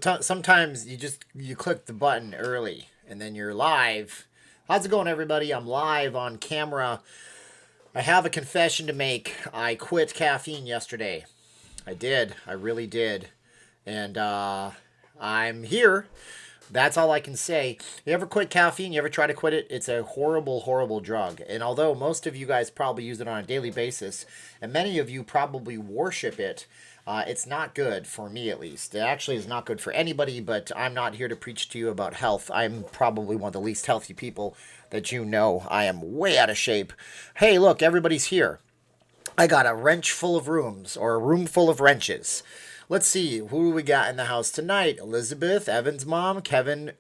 So sometimes you click the button early and then you're live. How's it going, everybody? I'm live on camera. I have a confession to make. I quit caffeine yesterday. I did. I really did. And I'm here. That's all I can say. You ever quit caffeine? You ever try to quit it? It's a horrible, horrible drug. And although most of you guys probably use it on a daily basis, and many of you probably worship it, it's not good for me, at least. It actually is not good for anybody, but I'm not here to preach to you about health. I'm probably one of the least healthy people that you know. I am way out of shape. Hey, look, everybody's here. I got a wrench full of rooms, or a room full of wrenches. Let's see, who do we got in the house tonight? Elizabeth, Evan's mom, Kevin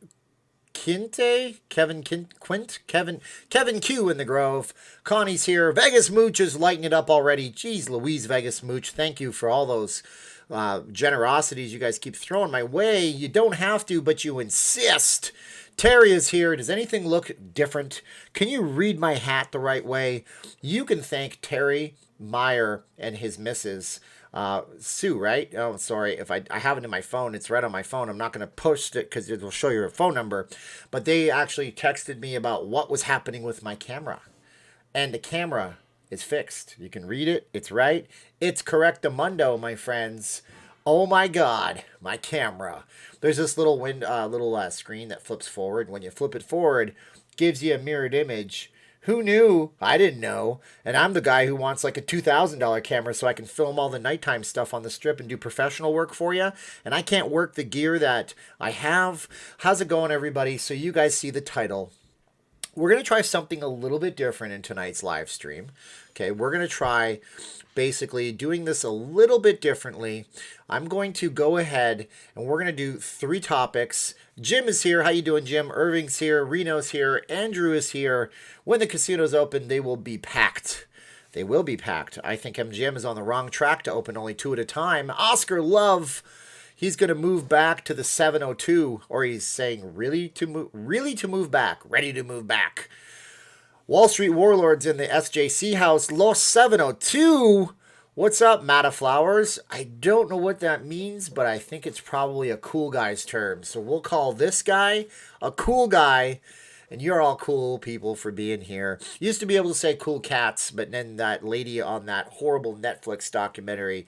Quinte, Kevin Q in the Grove. Connie's here. Vegas Mooch is lighting it up already. Jeez Louise, Vegas Mooch, thank you for all those generosities you guys keep throwing my way. You don't have to, but you insist. Terry is here. Does anything look different? Can you read my hat the right way? You can thank Terry Meyer and his missus, Sue, right? Oh, sorry. If I have it in my phone, it's right on my phone. I'm not going to post it because it will show your phone number. But they actually texted me about what was happening with my camera. And the camera is fixed. You can read it. It's right. It's correctamundo, my friends. Oh my God, my camera. There's this little screen that flips forward. When you flip it forward, gives you a mirrored image. Who knew? I didn't know. And I'm the guy who wants like a $2,000 camera so I can film all the nighttime stuff on the strip and do professional work for you. And I can't work the gear that I have. How's it going, everybody? So you guys see the title. We're going to try something a little bit different in tonight's live stream. Okay, we're going to try basically doing this a little bit differently. I'm going to go ahead and we're going to do 3 topics. Jim is here. How you doing, Jim? Irving's here. Reno's here. Andrew is here. When the casino's open, they will be packed. They will be packed. I think MGM is on the wrong track to open only 2 at a time. Oscar Love, he's going to move back to the 702, or he's saying really to move back, ready to move back. Wall Street Warlords in the SJC house, Los 702. What's up, Matta Flowers? I don't know what that means, but I think it's probably a cool guy's term. So we'll call this guy a cool guy, and you're all cool people for being here. Used to be able to say cool cats, but then that lady on that horrible Netflix documentary,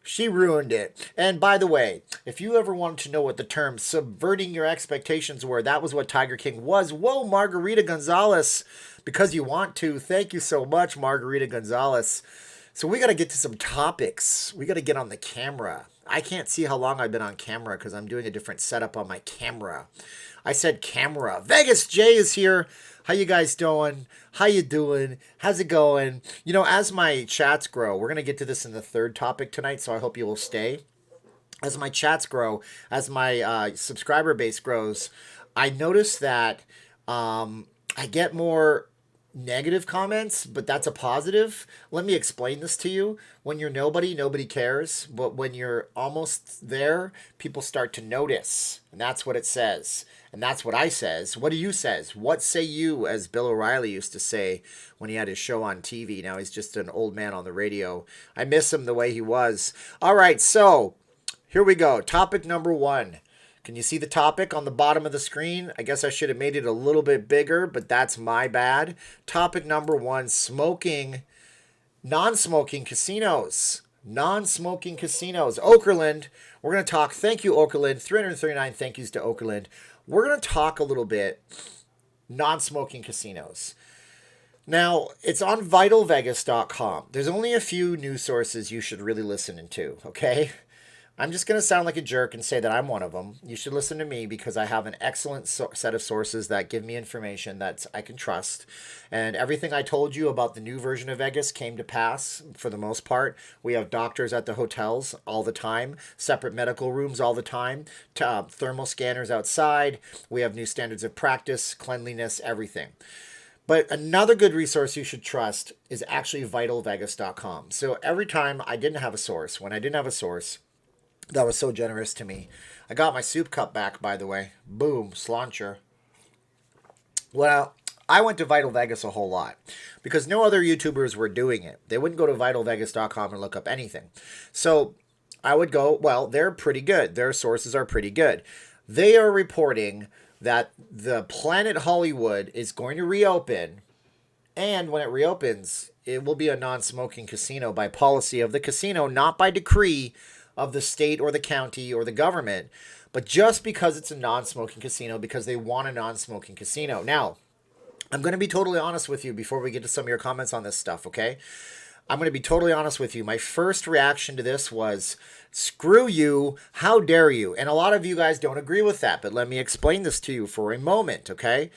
she ruined it. And by the way, if you ever wanted to know what the term subverting your expectations were, that was what Tiger King was. Whoa, Margarita Gonzalez, because you want to. Thank you so much, Margarita Gonzalez. So we got to get to some topics. We got to get on the camera. I can't see how long I've been on camera because I'm doing a different setup on my camera. I said camera. Vegas J is here. How you guys doing? How you doing? How's it going? You know, as my chats grow, we're going to get to this in the 3rd topic tonight, so I hope you will stay. As my chats grow, as my subscriber base grows, I notice that I get more negative comments, but that's a positive. Let me explain this to you. When you're nobody cares. But when you're almost there, people start to notice. And that's what it says. And that's what I says. What do you says? What say you, as Bill O'Reilly used to say when he had his show on TV. Now he's just an old man on the radio. I miss him the way he was. All right, so here we go. Topic number 1. Can you see the topic on the bottom of the screen? I guess I should have made it a little bit bigger, but that's my bad. Topic number 1, non-smoking casinos. Non-smoking casinos. Okerlund, we're going to talk. Thank you, Okerlund. 339 thank yous to Okerlund. We're going to talk a little bit non-smoking casinos. Now, it's on vitalvegas.com. There's only a few news sources you should really listen to, okay? I'm just going to sound like a jerk and say that I'm one of them. You should listen to me because I have an excellent set of sources that give me information that I can trust. And everything I told you about the new version of Vegas came to pass for the most part. We have doctors at the hotels all the time, separate medical rooms all the time, thermal scanners outside. We have new standards of practice, cleanliness, everything. But another good resource you should trust is actually vitalvegas.com. So every time I didn't have a source, when I didn't have a source, that was so generous to me. I got my soup cup back, by the way. Boom, slauncher. Well, I went to Vital Vegas a whole lot because no other YouTubers were doing it. They wouldn't go to vitalvegas.com and look up anything. So I would go, well, they're pretty good. Their sources are pretty good. They are reporting that the Planet Hollywood is going to reopen, and when it reopens, it will be a non-smoking casino by policy of the casino, not by decree of the state or the county or the government, but just because it's a non-smoking casino, because they want a non-smoking casino. Now, I'm going to be totally honest with you before we get to some of your comments on this stuff, okay? I'm going to be totally honest with you. My first reaction to this was, screw you, how dare you? And a lot of you guys don't agree with that, but let me explain this to you for a moment, okay?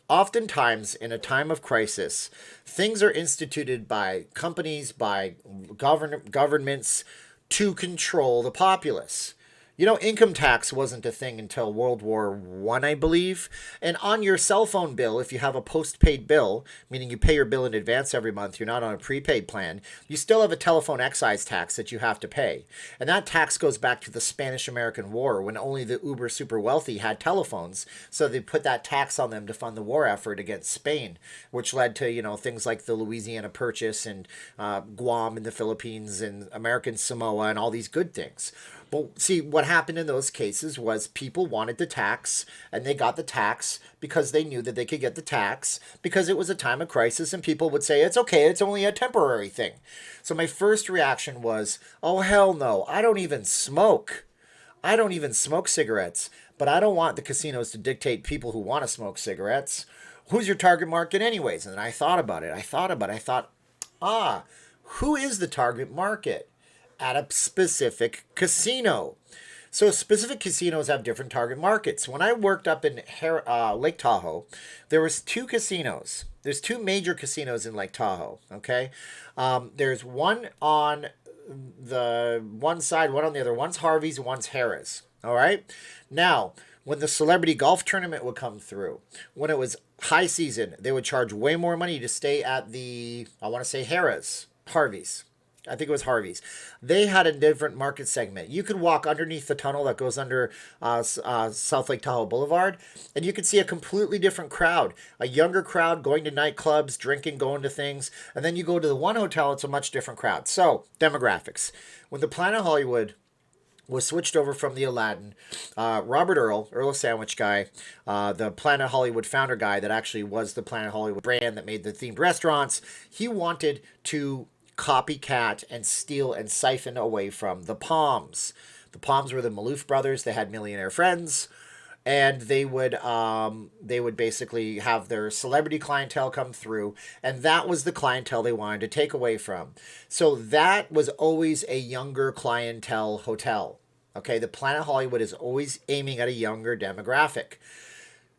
Oftentimes, in a time of crisis, things are instituted by companies, by governments to control the populace. You know, income tax wasn't a thing until World War One, I believe. And on your cell phone bill, if you have a postpaid bill, meaning you pay your bill in advance every month, you're not on a prepaid plan, you still have a telephone excise tax that you have to pay. And that tax goes back to the Spanish-American War, when only the uber super wealthy had telephones. So they put that tax on them to fund the war effort against Spain, which led to, you know, things like the Louisiana Purchase and Guam and the Philippines and American Samoa and all these good things. Well, see, what happened in those cases was people wanted the tax, and they got the tax because they knew that they could get the tax because it was a time of crisis, and people would say, it's okay, it's only a temporary thing. So my first reaction was, oh, hell no, I don't even smoke. I don't even smoke cigarettes, but I don't want the casinos to dictate people who want to smoke cigarettes. Who's your target market anyways? And then I thought about it. I thought, who is the target market at a specific casino? So specific casinos have different target markets. When I worked up in Lake Tahoe, there was two casinos. There's two major casinos in Lake Tahoe, okay? There's one on the one side, one on the other. One's Harvey's, one's Harrah's, all right? Now, when the celebrity golf tournament would come through, when it was high season, they would charge way more money to stay at the, I want to say Harvey's. I think it was Harvey's. They had a different market segment. You could walk underneath the tunnel that goes under South Lake Tahoe Boulevard, and you could see a completely different crowd. A younger crowd going to nightclubs, drinking, going to things. And then you go to the one hotel, it's a much different crowd. So, demographics. When the Planet Hollywood was switched over from the Aladdin, Robert Earl Sandwich guy, the Planet Hollywood founder guy that actually was the Planet Hollywood brand that made the themed restaurants, he wanted to copycat and steal and siphon away from the Palms. The Palms were the Maloof brothers. They had millionaire friends, and they would basically have their celebrity clientele come through, and that was the clientele they wanted to take away from. So that was always a younger clientele hotel. Okay, the Planet Hollywood is always aiming at a younger demographic.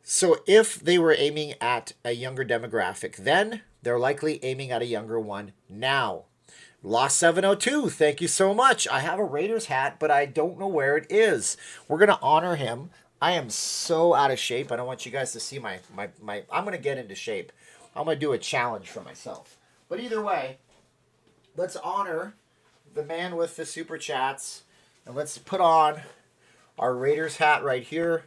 So if they were aiming at a younger demographic then, they're likely aiming at a younger one now. Lost 702, thank you so much. I have a Raiders hat, but I don't know where it is. We're going to honor him. I am so out of shape. I don't want you guys to see my I'm going to get into shape. I'm going to do a challenge for myself. But either way, let's honor the man with the super chats. And let's put on our Raiders hat right here.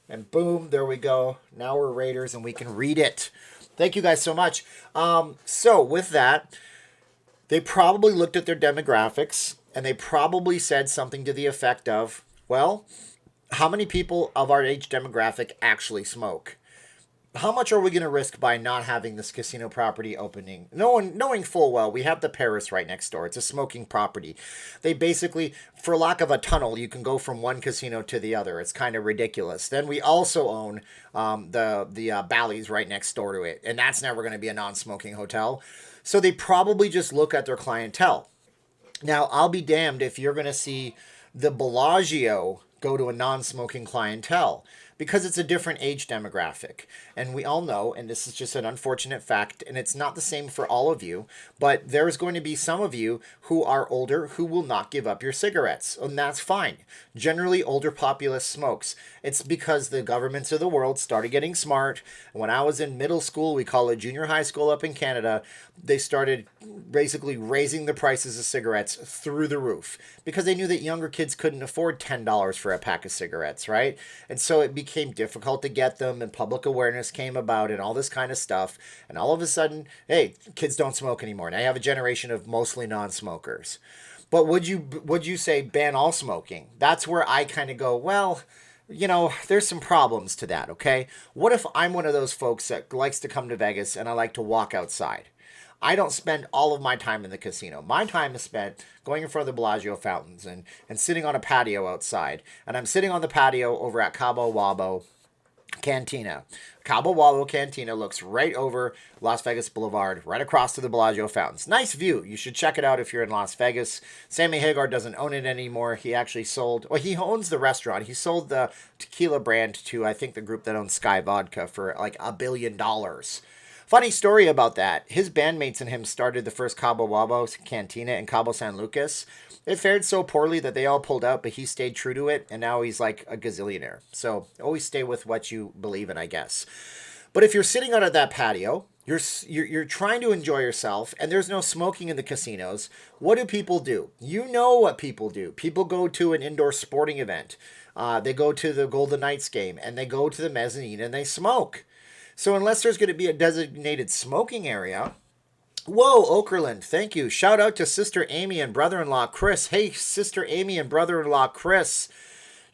And boom, there we go. Now we're Raiders and we can read it. Thank you guys so much. So with that, they probably looked at their demographics and they probably said something to the effect of, well, how many people of our age demographic actually smoke? How much are we going to risk by not having this casino property opening? Knowing full well, we have the Paris right next door. It's a smoking property. They basically, for lack of a tunnel, you can go from one casino to the other. It's kind of ridiculous. Then we also own the Bally's right next door to it, and that's never going to be a non-smoking hotel. So they probably just look at their clientele. Now, I'll be damned if you're going to see the Bellagio go to a non-smoking clientele, because it's a different age demographic. And we all know, and this is just an unfortunate fact, and it's not the same for all of you, but there's going to be some of you who are older who will not give up your cigarettes, and that's fine. Generally, older populace smokes. It's because the governments of the world started getting smart. When I was in middle school, we call it junior high school up in Canada, they started basically raising the prices of cigarettes through the roof because they knew that younger kids couldn't afford $10 for a pack of cigarettes, right? And so it became difficult to get them, and public awareness came about and all this kind of stuff. And all of a sudden, hey, kids don't smoke anymore. Now you have a generation of mostly non-smokers. But would you say ban all smoking? That's where I kind of go, well, there's some problems to that, okay? What if I'm one of those folks that likes to come to Vegas and I like to walk outside? I don't spend all of my time in the casino. My time is spent going in front of the Bellagio fountains and sitting on a patio outside. And I'm sitting on the patio over at Cabo Wabo Cantina. Cabo Wabo Cantina looks right over Las Vegas Boulevard, right across to the Bellagio fountains. Nice view. You should check it out if you're in Las Vegas. Sammy Hagar doesn't own it anymore. He actually sold, well, he owns the restaurant. He sold the tequila brand to, I think, the group that owns Sky Vodka for like $1 billion. Funny story about that. His bandmates and him started the first Cabo Wabo Cantina in Cabo San Lucas. It fared so poorly that they all pulled out, but he stayed true to it, and now he's like a gazillionaire. So always stay with what you believe in, I guess. But if you're sitting out at that patio, you're trying to enjoy yourself, and there's no smoking in the casinos. What do people do? You know what people do. People go to an indoor sporting event. They go to the Golden Knights game, and they go to the mezzanine, and they smoke. So unless there's going to be a designated smoking area, whoa, Okerlund, thank you. Shout out to Sister Amy and brother-in-law Chris. Hey, Sister Amy and brother-in-law Chris.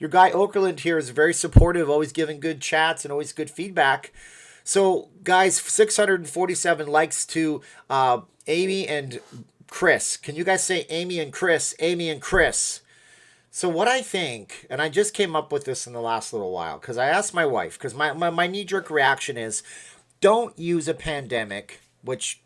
Your guy Okerlund here is very supportive, always giving good chats and always good feedback. So, guys, 647 likes to Amy and Chris. Can you guys say Amy and Chris? Amy and Chris. So what I think, and I just came up with this in the last little while, because I asked my wife, because my knee-jerk reaction is, don't use a pandemic, which,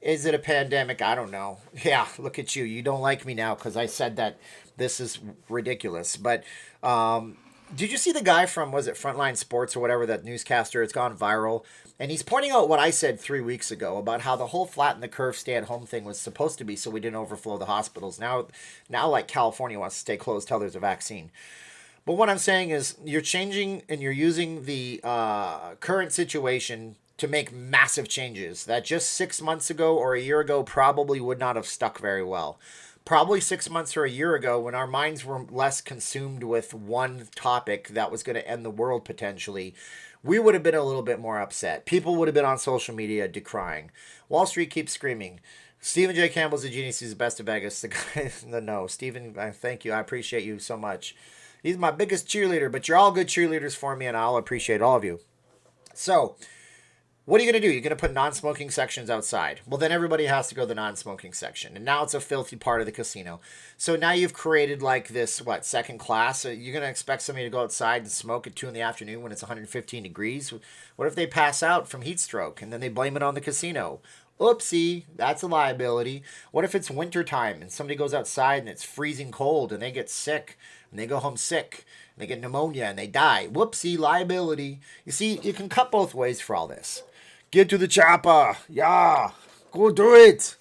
is it a pandemic? I don't know. Yeah, look at you. You don't like me now because I said that this is ridiculous. But did you see the guy from, was it Frontline Sports or whatever, that newscaster? It's gone viral. And he's pointing out what I said 3 weeks ago about how the whole flatten the curve stay-at-home thing was supposed to be so we didn't overflow the hospitals. Now, like California wants to stay closed till there's a vaccine. But what I'm saying is you're changing and you're using the current situation to make massive changes that just 6 months ago or a year ago probably would not have stuck very well. Probably 6 months or a year ago, when our minds were less consumed with one topic that was going to end the world potentially, we would have been a little bit more upset. People would have been on social media decrying. Wall Street keeps screaming. Stephen J. Campbell's a genius. He's the best of Vegas. The guy, no, Stephen, thank you. I appreciate you so much. He's my biggest cheerleader, but you're all good cheerleaders for me, and I'll appreciate all of you. So, what are you going to do? You're going to put non-smoking sections outside. Well, then everybody has to go to the non-smoking section. And now it's a filthy part of the casino. So now you've created like this, second class? So you're going to expect somebody to go outside and smoke at 2 in the afternoon when it's 115 degrees? What if they pass out from heat stroke and then they blame it on the casino? Oopsie, that's a liability. What if it's winter time and somebody goes outside and it's freezing cold and they get sick and they go home sick and they get pneumonia and they die? Whoopsie, liability. You see, you can cut both ways for all this. Get to the chopper. Yeah. Go do it.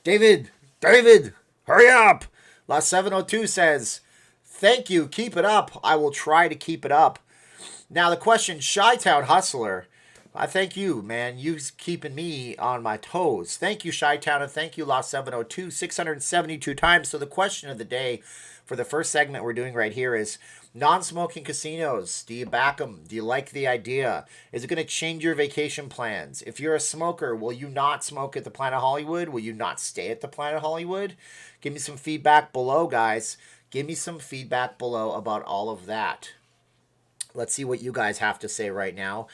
David, hurry up. La 702 says, thank you. Keep it up. I will try to keep it up. Now the question, Chi-Town Hustler. I thank you, man. You keeping me on my toes. Thank you, Chi-Town, and thank you, La 702, 672 times. So the question of the day for the first segment we're doing right here is, non-smoking casinos, do you back them? Do you like the idea? Is it going to change your vacation plans? If you're a smoker, will you not smoke at the Planet Hollywood? Will you not stay at the Planet Hollywood? Give me some feedback below, guys. Give me some feedback below about all of that. Let's see what you guys have to say right now.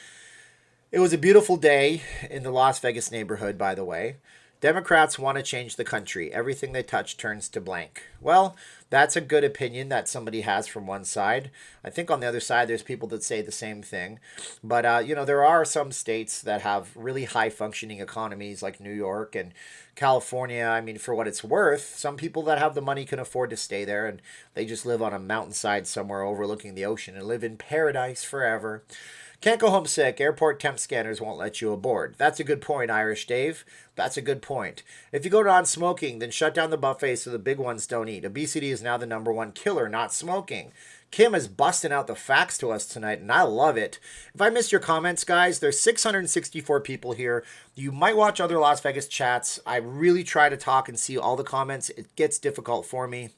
It was a beautiful day in the Las Vegas neighborhood, by the way. Democrats want to change the country. Everything they touch turns to blank. Well, that's a good opinion that somebody has from one side. I think on the other side, there's people that say the same thing. But, there are some states that have really high-functioning economies like New York and California. I mean, for what it's worth, some people that have the money can afford to stay there, and they just live on a mountainside somewhere overlooking the ocean and live in paradise forever. Can't go home sick. Airport temp scanners won't let you aboard. That's a good point, Irish Dave. That's a good point. If you go non-smoking, then shut down the buffet so the big ones don't eat. Obesity is now the #1 killer, not smoking. Kim is busting out the facts to us tonight, and I love it. If I missed your comments, guys, there's 664 people here. You might watch other Las Vegas chats. I really try to talk and see all the comments. It gets difficult for me.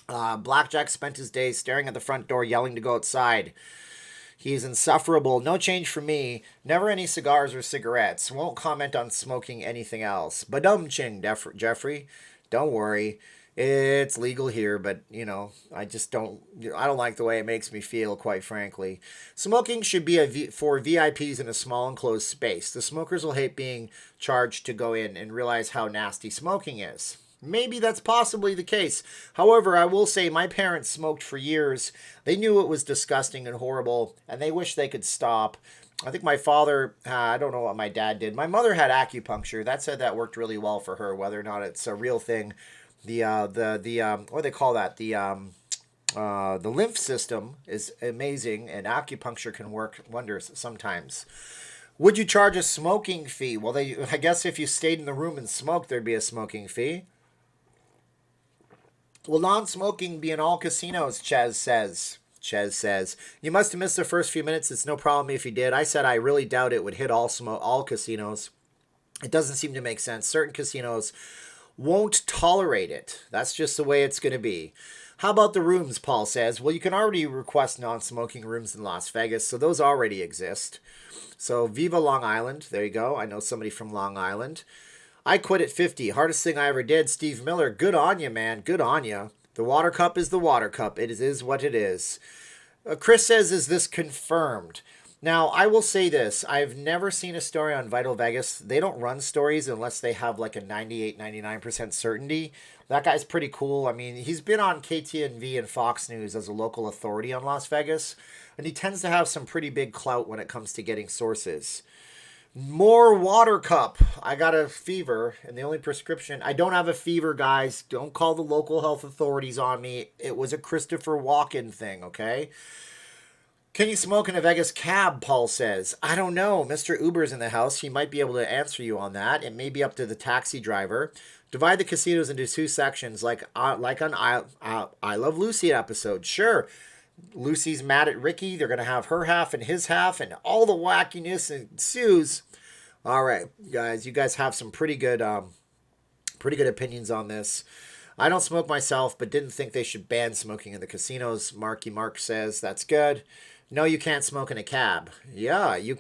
Blackjack spent his day staring at the front door, yelling to go outside. He's insufferable. No change for me. Never any cigars or cigarettes. Won't comment on smoking anything else. Badum ching, Jeffrey. Don't worry. It's legal here, but I just don't. I don't like the way it makes me feel, quite frankly. Smoking should be for VIPs in a small enclosed space. The smokers will hate being charged to go in and realize how nasty smoking is. Maybe that's possibly the case. However, I will say my parents smoked for years. They knew it was disgusting and horrible, and they wish they could stop. I think my father, I don't know what my dad did. My mother had acupuncture. That said that worked really well for her, whether or not it's a real thing. The what do they call that? The lymph system is amazing, and acupuncture can work wonders sometimes. Would you charge a smoking fee? Well, I guess if you stayed in the room and smoked, there'd be a smoking fee. Will non-smoking be in all casinos? Ches says, you must have missed the first few minutes. It's no problem if you did. I said I really doubt it would hit all casinos. It doesn't seem to make sense. Certain casinos won't tolerate it. That's just the way it's going to be. How about the rooms, Paul says? Well, you can already request non-smoking rooms in Las Vegas, so those already exist. So Viva Long Island. There you go. I know somebody from Long Island. I quit at 50. Hardest thing I ever did. Steve Miller. Good on you, man. Good on you. The water cup is the water cup. It is what it is. Chris says, is this confirmed? Now, I will say this. I've never seen a story on Vital Vegas. They don't run stories unless they have like a 98, 99% certainty. That guy's pretty cool. I mean, he's been on KTNV and Fox News as a local authority on Las Vegas, and he tends to have some pretty big clout when it comes to getting sources. More water cup. I got a fever, and the only prescription... I don't have a fever, guys. Don't call the local health authorities on me. It was a Christopher Walken thing, okay? Can you smoke in a Vegas cab, Paul says. I don't know. Mr. Uber's in the house. He might be able to answer you on that. It may be up to the taxi driver. Divide the casinos into two sections, like on I Love Lucy episode. Sure. Lucy's mad at Ricky. They're going to have her half and his half, and all the wackiness ensues. All right, guys. You guys have some pretty good opinions on this. I don't smoke myself, but didn't think they should ban smoking in the casinos. Marky Mark says that's good. No, you can't smoke in a cab. Yeah, you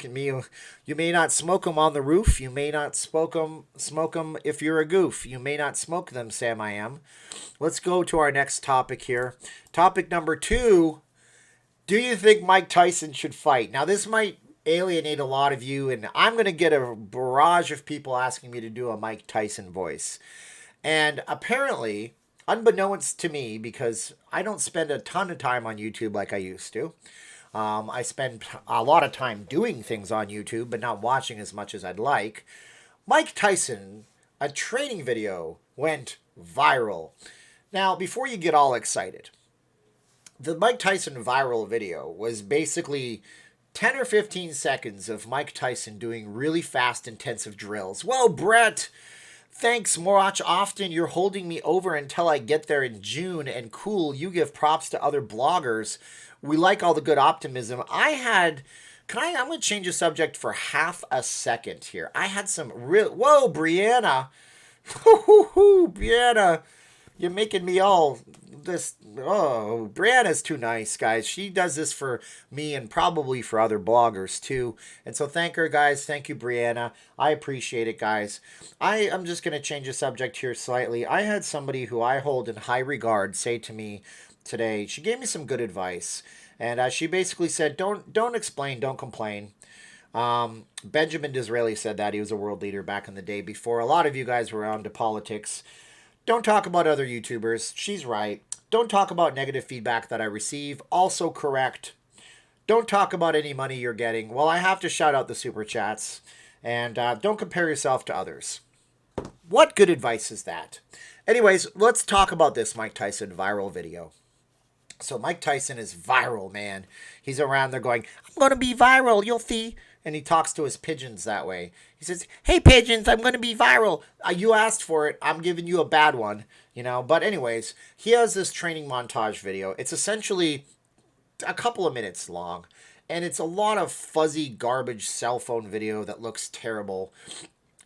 may not smoke them on the roof. You may not smoke them if you're a goof. You may not smoke them, Sam I am. Let's go to our next topic here. Topic number 2. Do you think Mike Tyson should fight? Now, this might alienate a lot of you, and I'm going to get a barrage of people asking me to do a Mike Tyson voice. And apparently, unbeknownst to me, because I don't spend a ton of time on YouTube like I used to, I spend a lot of time doing things on YouTube, but not watching as much as I'd like. Mike Tyson, a training video, went viral. Now, before you get all excited, the Mike Tyson viral video was basically 10 or 15 seconds of Mike Tyson doing really fast, intensive drills. Whoa, Brett! Thanks, watch often. You're holding me over until I get there in June. And cool, you give props to other bloggers. We like all the good optimism. I'm going to change the subject for half a second here. I had some real... Whoa, Briana. Briana. You're making me all this... Oh, Brianna's too nice, guys. She does this for me and probably for other bloggers, too. And so thank her, guys. Thank you, Briana. I appreciate it, guys. I'm just going to change the subject here slightly. I had somebody who I hold in high regard say to me today, she gave me some good advice. And she basically said, don't explain, don't complain. Benjamin Disraeli said that. He was a world leader back in the day before a lot of you guys were onto politics. Don't talk about other YouTubers. She's right. Don't talk about negative feedback that I receive. Also correct. Don't talk about any money you're getting. Well, I have to shout out the super chats. And don't compare yourself to others. What good advice is that? Anyways, let's talk about this Mike Tyson viral video. So Mike Tyson is viral, man. He's around there going, I'm going to be viral, you'll see. And he talks to his pigeons that way. He says, hey, pigeons, I'm going to be viral. You asked for it. I'm giving you a bad one, But anyways, he has this training montage video. It's essentially a couple of minutes long. And it's a lot of fuzzy garbage cell phone video that looks terrible.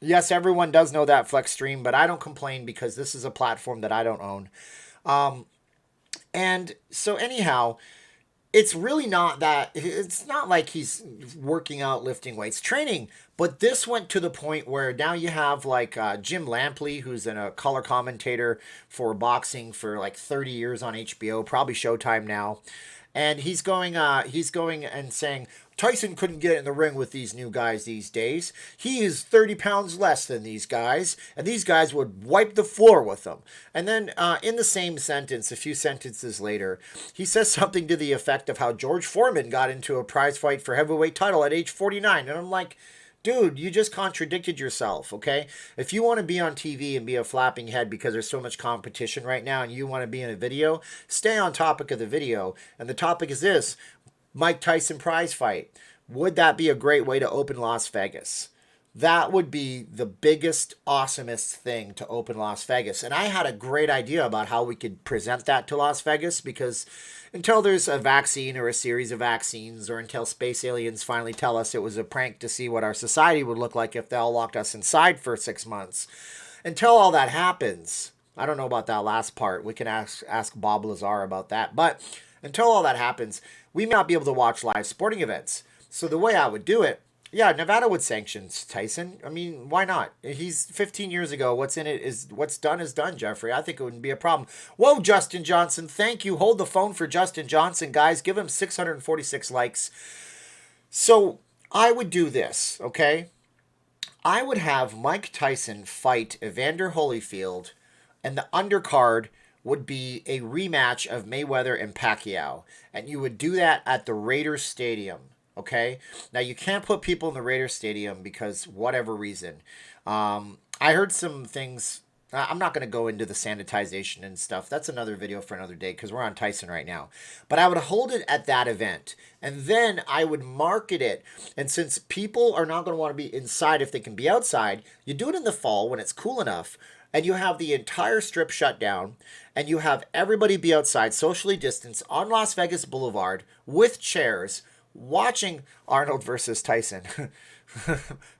Yes, everyone does know that Flexstream, but I don't complain because this is a platform that I don't own. And so anyhow, it's really not that, it's not like he's working out, lifting weights, training. But this went to the point where now you have like Jim Lampley, who's a color commentator for boxing for like 30 years on HBO, probably Showtime now, and he's going and saying Tyson couldn't get in the ring with these new guys these days. He is 30 pounds less than these guys, and these guys would wipe the floor with him. And then in the same sentence, a few sentences later, he says something to the effect of how George Foreman got into a prize fight for heavyweight title at age 49. And I'm like, dude, you just contradicted yourself, okay? If you want to be on TV and be a flapping head because there's so much competition right now and you want to be in a video, stay on topic of the video. And the topic is this: Mike Tyson prize fight. Would that be a great way to open Las Vegas? That would be the biggest, awesomest thing to open Las Vegas. And I had a great idea about how we could present that to Las Vegas, because until there's a vaccine or a series of vaccines, or until space aliens finally tell us it was a prank to see what our society would look like if they all locked us inside for 6 months, until all that happens, I don't know about that last part. We can ask Bob Lazar about that. But until all that happens, we may not be able to watch live sporting events. So the way I would do it, yeah, Nevada would sanction Tyson. I mean, why not? He's 15 years ago. What's in it is what's done is done, Jeffrey. I think it wouldn't be a problem. Whoa, Justin Johnson. Thank you. Hold the phone for Justin Johnson, guys. Give him 646 likes. So I would do this, okay? I would have Mike Tyson fight Evander Holyfield, and the undercard would be a rematch of Mayweather and Pacquiao. And you would do that at the Raiders Stadium. Okay, now you can't put people in the Raiders Stadium because whatever reason. I heard some things. I'm not going to go into the sanitization and stuff. That's another video for another day because we're on Tyson right now. But I would hold it at that event, and then I would market it. And since people are not going to want to be inside if they can be outside, you do it in the fall when it's cool enough, and you have the entire strip shut down, and you have everybody be outside, socially distanced, on Las Vegas Boulevard with chairs, watching Arnold versus Tyson.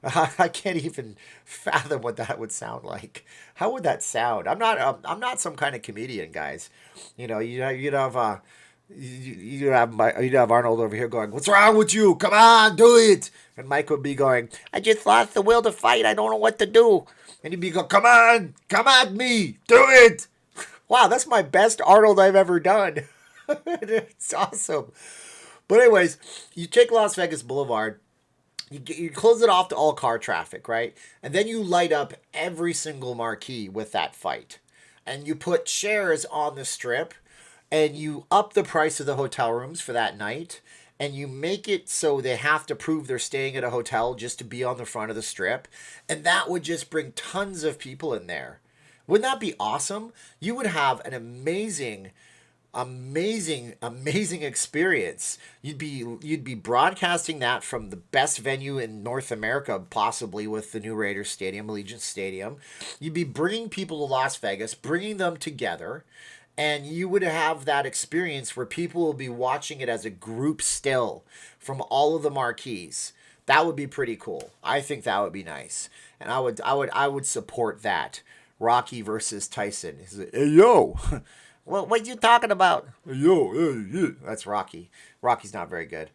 I can't even fathom what that would sound like. How would that sound? I'm not some kind of comedian, guys. You know, you'd have you'd have Arnold over here going, "What's wrong with you? Come on, do it." And Mike would be going, "I just lost the will to fight. I don't know what to do." And he'd be going, "Come on, come at me, do it." Wow, that's my best Arnold I've ever done. It's awesome. But anyways, you take Las Vegas Boulevard, you close it off to all car traffic, right? And then you light up every single marquee with that fight. And you put chairs on the strip, and you up the price of the hotel rooms for that night, and you make it so they have to prove they're staying at a hotel just to be on the front of the strip. And that would just bring tons of people in there. Wouldn't that be awesome? You would have an amazing experience. You'd be broadcasting that from the best venue in North America, possibly, with the new Raiders Stadium, Allegiant Stadium. You'd be bringing people to Las Vegas, bringing them together, and you would have that experience where people will be watching it as a group still from all of the marquees. That would be pretty cool. I think that would be nice, and I would support that. Rocky versus Tyson. Hey, yo. What are you talking about? Yo. That's Rocky. Rocky's not very good.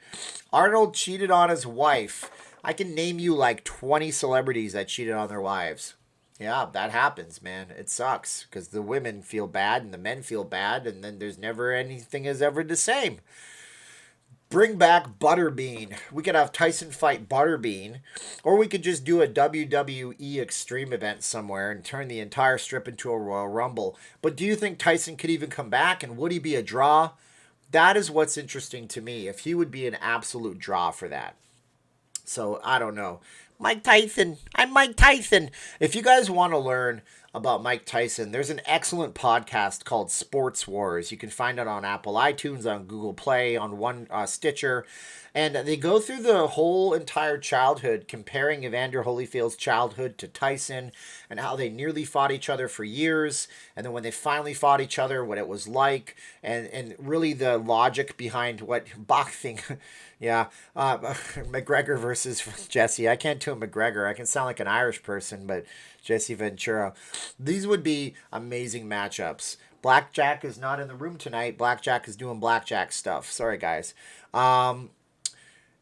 Arnold cheated on his wife. I can name you like 20 celebrities that cheated on their wives. Yeah, that happens, man. It sucks because the women feel bad and the men feel bad, and then there's never anything is ever the same. Bring back Butterbean. We could have Tyson fight Butterbean, or we could just do a WWE Extreme event somewhere and turn the entire strip into a Royal Rumble. But do you think Tyson could even come back, and would he be a draw? That is what's interesting to me, if he would be an absolute draw for that. So, I don't know. Mike Tyson. I'm Mike Tyson. If you guys want to learn about Mike Tyson, there's an excellent podcast called Sports Wars. You can find it on Apple iTunes, on Google Play, on Stitcher. And they go through the whole entire childhood, comparing Evander Holyfield's childhood to Tyson, and how they nearly fought each other for years. And then when they finally fought each other, what it was like, and really the logic behind what boxing. Yeah, McGregor versus Jesse. I can't do a McGregor. I can sound like an Irish person, but Jesse Ventura. These would be amazing matchups. Blackjack is not in the room tonight. Blackjack is doing Blackjack stuff. Sorry, guys.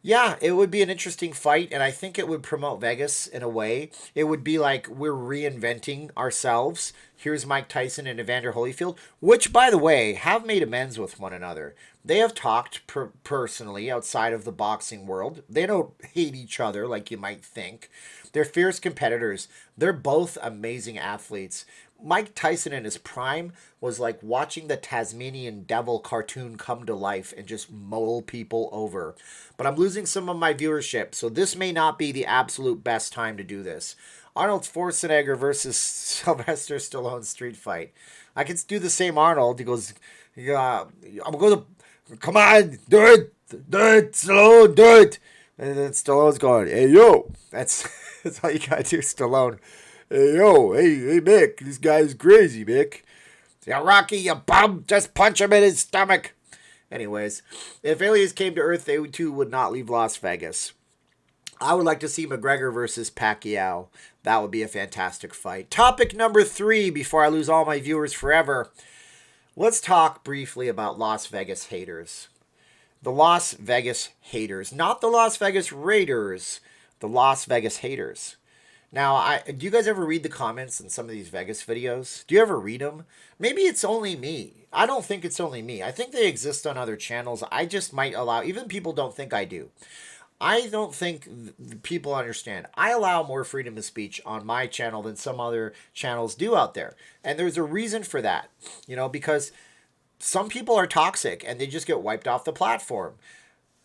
Yeah, it would be an interesting fight, and I think it would promote Vegas in a way. It would be like we're reinventing ourselves. Here's Mike Tyson and Evander Holyfield, which, by the way, have made amends with one another. They have talked personally outside of the boxing world. They don't hate each other like you might think. They're fierce competitors. They're both amazing athletes. Mike Tyson in his prime was like watching the Tasmanian Devil cartoon come to life and just maul people over. But I'm losing some of my viewership, so this may not be the absolute best time to do this. Arnold Schwarzenegger versus Sylvester Stallone street fight. I can do the same Arnold. He goes, yeah, I'm going to, come on, do it, Stallone, do it. And then Stallone's going, hey, yo. That's all you got to do, Stallone. Hey, yo, hey, Mick, this guy's crazy, Mick. Yeah, Rocky, you bum, just punch him in his stomach. Anyways, if aliens came to Earth, they too would not leave Las Vegas. I would like to see McGregor versus Pacquiao. That would be a fantastic fight. Topic number 3, before I lose all my viewers forever. Let's talk briefly about Las Vegas haters. The Las Vegas haters. Not the Las Vegas Raiders. The Las Vegas haters. Now, do you guys ever read the comments in some of these Vegas videos? Do you ever read them? Maybe it's only me. I don't think it's only me. I think they exist on other channels. I just might allow, even people don't think I do. I don't think people understand. I allow more freedom of speech on my channel than some other channels do out there. And there's a reason for that, because some people are toxic and they just get wiped off the platform.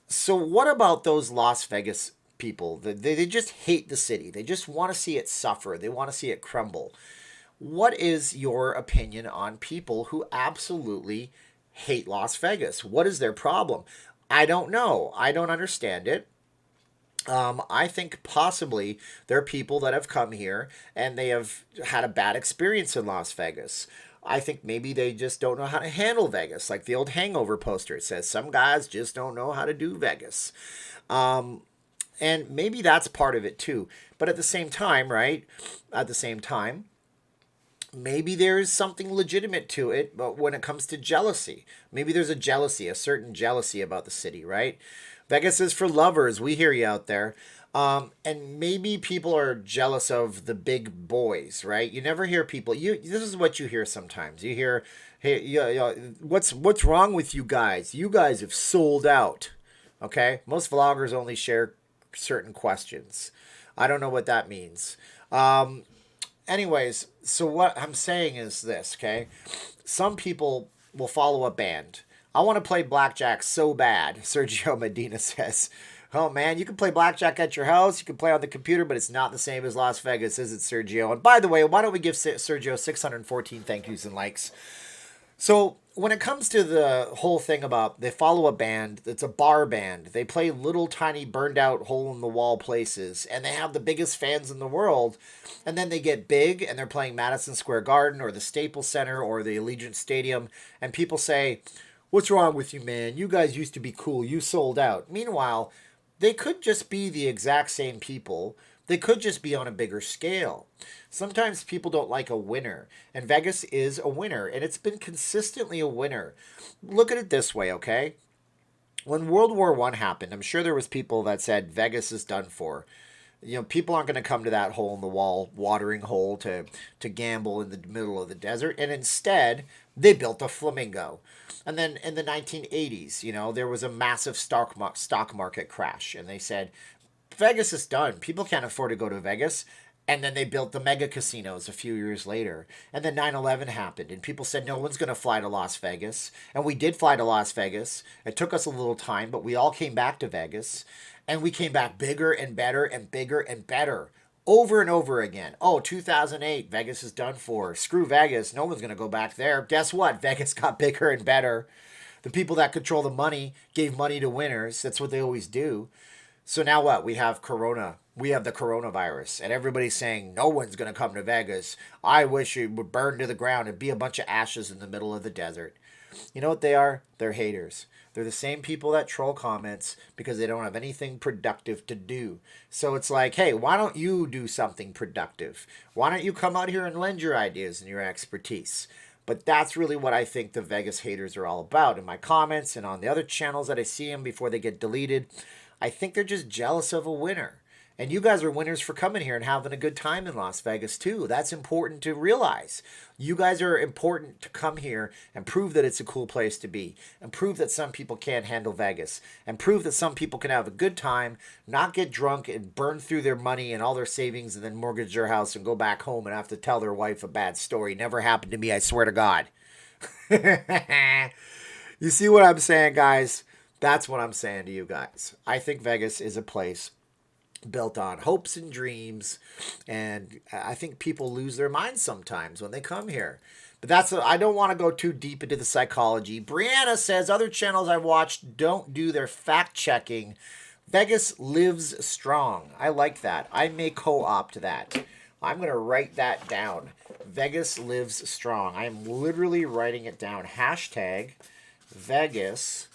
So what about those Las Vegas people? They just hate the city. They just want to see it suffer. They want to see it crumble. What is your opinion on people who absolutely hate Las Vegas? What is their problem? I don't know. I don't understand it. I think possibly there are people that have come here and they have had a bad experience in Las Vegas. I think maybe they just don't know how to handle Vegas. Like the old Hangover poster, it says some guys just don't know how to do Vegas. And maybe that's part of it too. But at the same time, right? At the same time, maybe there's something legitimate to it, but when it comes to jealousy, maybe there's a certain jealousy about the city, right? Vegas is for lovers. We hear you out there. And maybe people are jealous of the big boys, right? You never hear people. This is what you hear sometimes. You hear, "Hey, what's wrong with you guys? You guys have sold out." Okay, most vloggers only share certain questions. I don't know what that means. Anyways, so what I'm saying is this, okay? Some people will follow a band. I want to play Blackjack so bad, Sergio Medina says. Oh man, you can play Blackjack at your house, you can play on the computer, but it's not the same as Las Vegas, is it, Sergio? And by the way, why don't we give Sergio 614 thank yous and likes? So when it comes to the whole thing about they follow a band, it's a bar band. They play little tiny burned out hole in the wall places and they have the biggest fans in the world. And then they get big and they're playing Madison Square Garden or the Staples Center or the Allegiant Stadium. And people say, what's wrong with you, man? You guys used to be cool. You sold out. Meanwhile, they could just be the exact same people. They could just be on a bigger scale. Sometimes people don't like a winner, and Vegas is a winner, and it's been consistently a winner. Look at it this way, okay? When World War I happened, I'm sure there was people that said Vegas is done for. People aren't going to come to that hole in the wall, watering hole to gamble in the middle of the desert, and instead they built a flamingo. And then in the 1980s, there was a massive stock market crash, and they said Vegas is done. People can't afford to go to Vegas. And then they built the mega casinos a few years later. And then 9/11 happened. And people said, no one's going to fly to Las Vegas. And we did fly to Las Vegas. It took us a little time, but we all came back to Vegas. And we came back bigger and better and bigger and better. Over and over again. Oh, 2008, Vegas is done for. Screw Vegas. No one's going to go back there. Guess what? Vegas got bigger and better. The people that control the money gave money to winners. That's what they always do. So now what? We have Corona. We have the coronavirus. And everybody's saying, no one's going to come to Vegas. I wish it would burn to the ground and be a bunch of ashes in the middle of the desert. You know what they are? They're haters. They're the same people that troll comments because they don't have anything productive to do. So it's like, hey, why don't you do something productive? Why don't you come out here and lend your ideas and your expertise? But that's really what I think the Vegas haters are all about. In my comments and on the other channels that I see them before they get deleted, I think they're just jealous of a winner. And you guys are winners for coming here and having a good time in Las Vegas, too. That's important to realize. You guys are important to come here and prove that it's a cool place to be, and prove that some people can't handle Vegas, and prove that some people can have a good time, not get drunk and burn through their money and all their savings and then mortgage their house and go back home and have to tell their wife a bad story. Never happened to me, I swear to God. You see what I'm saying, guys? That's what I'm saying to you guys. I think Vegas is a place built on hopes and dreams, and I think people lose their minds sometimes when they come here. But I don't want to go too deep into the psychology. Briana says other channels I've watched don't do their fact checking. Vegas lives strong. I like that. I may co-opt that. I'm going to write that down. Vegas lives strong. I am literally writing it down. Hashtag Vegas.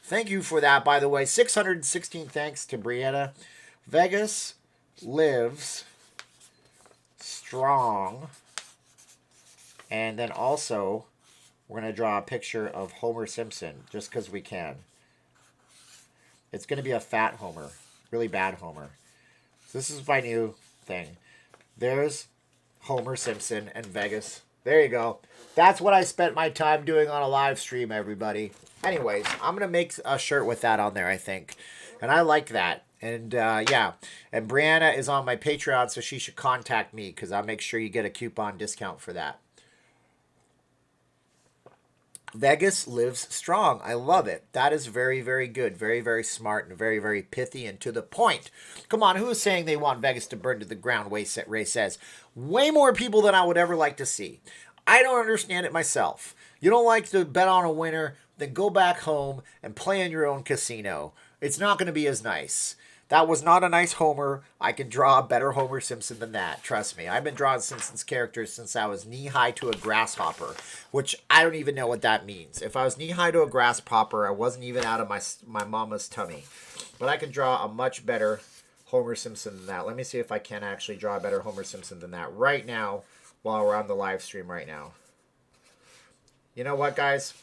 Thank you for that, by the way. 616 thanks to Briana. Vegas lives strong. And then also, we're going to draw a picture of Homer Simpson, just because we can. It's going to be a fat Homer. Really bad Homer. This is my new thing. There's Homer Simpson and Vegas. There you go. That's what I spent my time doing on a live stream, everybody. Anyways, I'm going to make a shirt with that on there, I think. And I like that. And yeah, and Briana is on my Patreon, so she should contact me because I'll make sure you get a coupon discount for that. Vegas lives strong. I love it. That is very, very good. Very, very smart and very, very pithy and to the point. Come on, who is saying they want Vegas to burn to the ground? Ray says. Way more people than I would ever like to see. I don't understand it myself. You don't like to bet on a winner, then go back home and play in your own casino. It's not going to be as nice. That was not a nice Homer. I can draw a better Homer Simpson than that. Trust me. I've been drawing Simpsons characters since I was knee-high to a grasshopper, which I don't even know what that means. If I was knee-high to a grasshopper, I wasn't even out of my mama's tummy. But I can draw a much better Homer Simpson than that. Let me see if I can actually draw a better Homer Simpson than that right now while we're on the live stream right now. You know what, guys?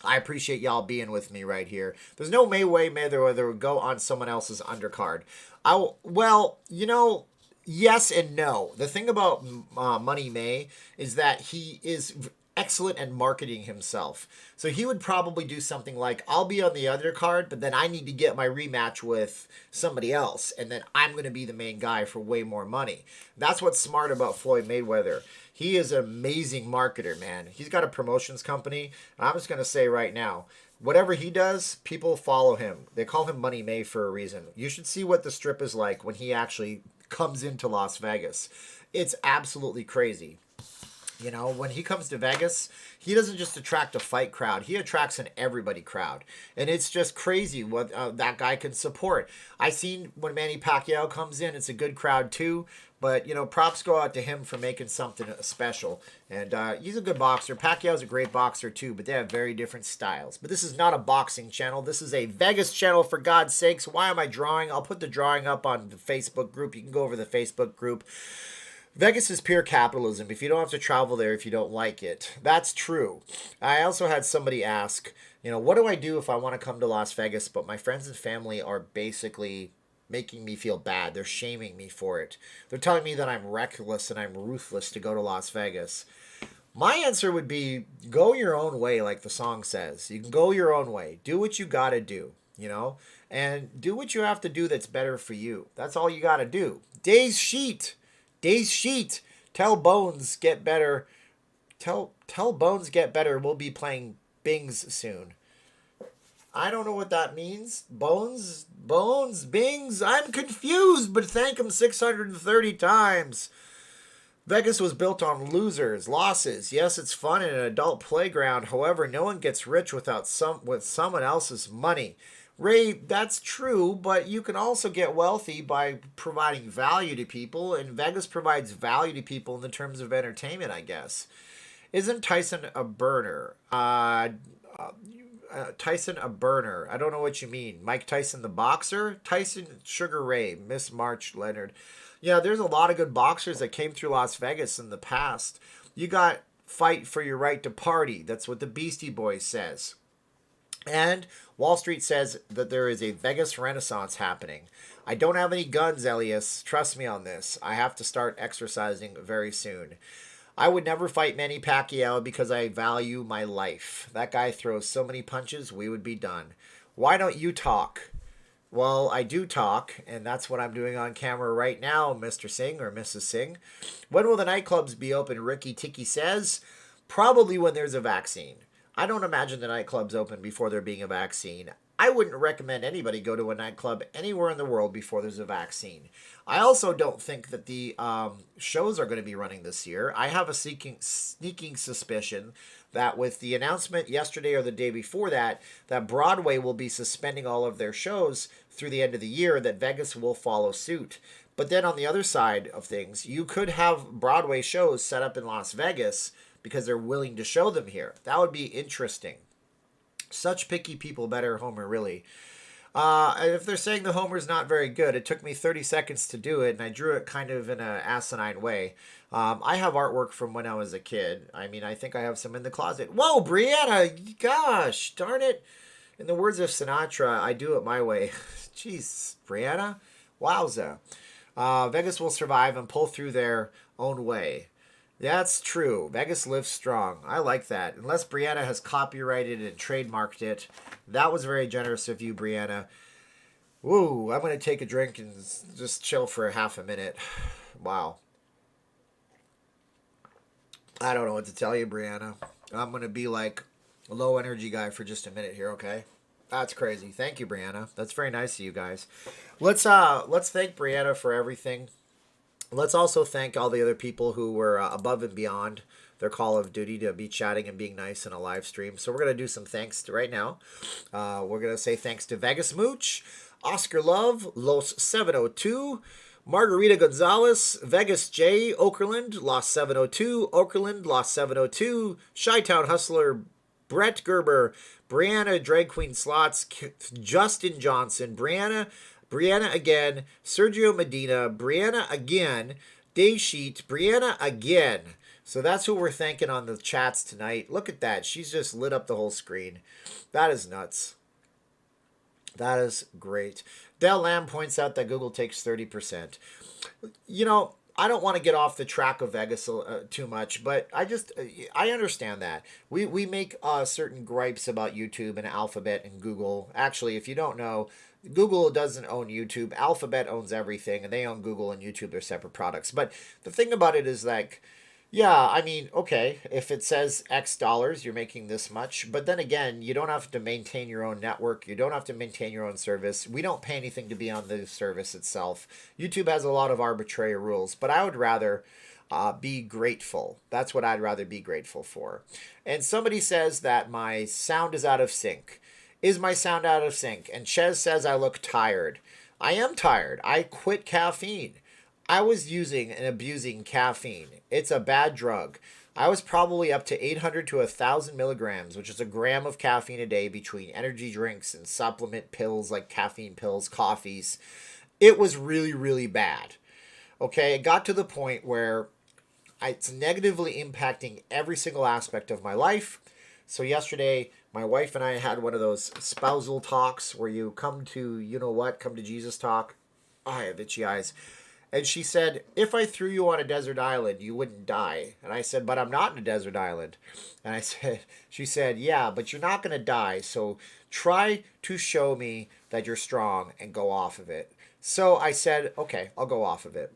I appreciate y'all being with me right here. There's no way Mayweather would go on someone else's undercard. Well, you know, yes and no. The thing about Money May is that he is excellent at marketing himself. So he would probably do something like, I'll be on the undercard, but then I need to get my rematch with somebody else, and then I'm going to be the main guy for way more money. That's what's smart about Floyd Mayweather. He is an amazing marketer, man. He's got a promotions company. And I'm just going to say right now, whatever he does, people follow him. They call him Money May for a reason. You should see what the strip is like when he actually comes into Las Vegas. It's absolutely crazy. You know, when he comes to Vegas, he doesn't just attract a fight crowd. He attracts an everybody crowd. And it's just crazy what that guy can support. I seen when Manny Pacquiao comes in, it's a good crowd too. But, you know, props go out to him for making something special. And he's a good boxer. Pacquiao's a great boxer too, but they have very different styles. But this is not a boxing channel. This is a Vegas channel, for God's sakes. Why am I drawing? I'll put the drawing up on the Facebook group. You can go over to the Facebook group. Vegas is pure capitalism. If you don't have to travel there if you don't like it. That's true. I also had somebody ask, you know, what do I do if I want to come to Las Vegas, but my friends and family are basically making me feel bad. They're shaming me for it. They're telling me that I'm reckless and I'm ruthless to go to Las Vegas. My answer would be, go your own way, like the song says. You can go your own way. Do what you got to do, you know, and do what you have to do that's better for you. That's all you got to do. Days Sheet. Tell Bones get better. Tell Bones get better. We'll be playing Bings soon. I don't know what that means. Bones, Bings. I'm confused, but thank him 630 times. Vegas was built on losers, losses. Yes, it's fun in an adult playground. However, no one gets rich with someone else's money. Ray, that's true, but you can also get wealthy by providing value to people, and Vegas provides value to people in the terms of entertainment, I guess. Isn't Tyson a burner? Tyson a burner. I don't know what you mean. Mike Tyson the boxer? Tyson Sugar Ray, Miss March Leonard. Yeah, there's a lot of good boxers that came through Las Vegas in the past. You got fight for your right to party. That's what the Beastie Boys says. And Wall Street says that there is a Vegas renaissance happening. I don't have any guns, Elias. Trust me on this. I have to start exercising very soon. I would never fight Manny Pacquiao because I value my life. That guy throws so many punches, we would be done. Why don't you talk? Well, I do talk, and that's what I'm doing on camera right now, Mr. Singh or Mrs. Singh. When will the nightclubs be open? Ricky Tiki says, probably when there's a vaccine. I don't imagine the nightclubs open before there being a vaccine. I wouldn't recommend anybody go to a nightclub anywhere in the world before there's a vaccine. I also don't think that the shows are going to be running this year. I have a sneaking suspicion that with the announcement yesterday or the day before that Broadway will be suspending all of their shows through the end of the year, that Vegas will follow suit. But then on the other side of things, you could have Broadway shows set up in Las Vegas because they're willing to show them here. That would be interesting. Such picky people, better Homer, really. If they're saying the Homer's not very good, it took me 30 seconds to do it, and I drew it kind of in an asinine way. I have artwork from when I was a kid. I mean, I think I have some in the closet. Whoa, Briana, gosh, darn it. In the words of Sinatra, I do it my way. Jeez, Briana, wowza. Vegas will survive and pull through their own way. That's true. Vegas lives strong. I like that. Unless Briana has copyrighted and trademarked it. That was very generous of you, Briana. Woo, I'm going to take a drink and just chill for half a minute. Wow. I don't know what to tell you, Briana. I'm going to be like a low energy guy for just a minute here, okay? That's crazy. Thank you, Briana. That's very nice of you guys. Let's thank Briana for everything. Let's also thank all the other people who were above and beyond their call of duty to be chatting and being nice in a live stream. So we're going to do some thanks right now. We're going to say thanks to Vegas Mooch, Oscar Love, Los 702, Margarita Gonzalez, Vegas J, Okerlund, Lost 702, Okerlund, Lost 702, Chi-Town Hustler, Brett Gerber, Briana, Drag Queen Slots, Justin Johnson, Briana again, Sergio Medina, Briana again, Dave Sheet, Briana again. So that's who we're thanking on the chats tonight. Look at that. She's just lit up the whole screen. That is nuts. That is great. Del Lamb points out that Google takes 30%. You know, I don't want to get off the track of Vegas too much, but I understand that. We make certain gripes about YouTube and Alphabet and Google. Actually, if you don't know, Google doesn't own YouTube. Alphabet owns everything, and they own Google and YouTube. They're separate products. But the thing about it is, like, yeah, I mean, okay, if it says X dollars, you're making this much. But then again, you don't have to maintain your own network. You don't have to maintain your own service. We don't pay anything to be on the service itself. YouTube has a lot of arbitrary rules, but I would rather be grateful. That's what I'd rather be grateful for. And somebody says that my sound is out of sync. Is my sound out of sync? And Ches says I look tired. I am tired. I quit caffeine. I was using and abusing caffeine. It's a bad drug. I was probably up to 800 to 1,000 milligrams, which is a gram of caffeine a day between energy drinks and supplement pills like caffeine pills, coffees. It was really, really bad. Okay, it got to the point where it's negatively impacting every single aspect of my life. So yesterday, my wife and I had one of those spousal talks where you come to Jesus talk. Oh, I have itchy eyes. And she said, if I threw you on a desert island, you wouldn't die. And I said, but I'm not in a desert island. And she said, yeah, but you're not going to die. So try to show me that you're strong and go off of it. So I said, okay, I'll go off of it.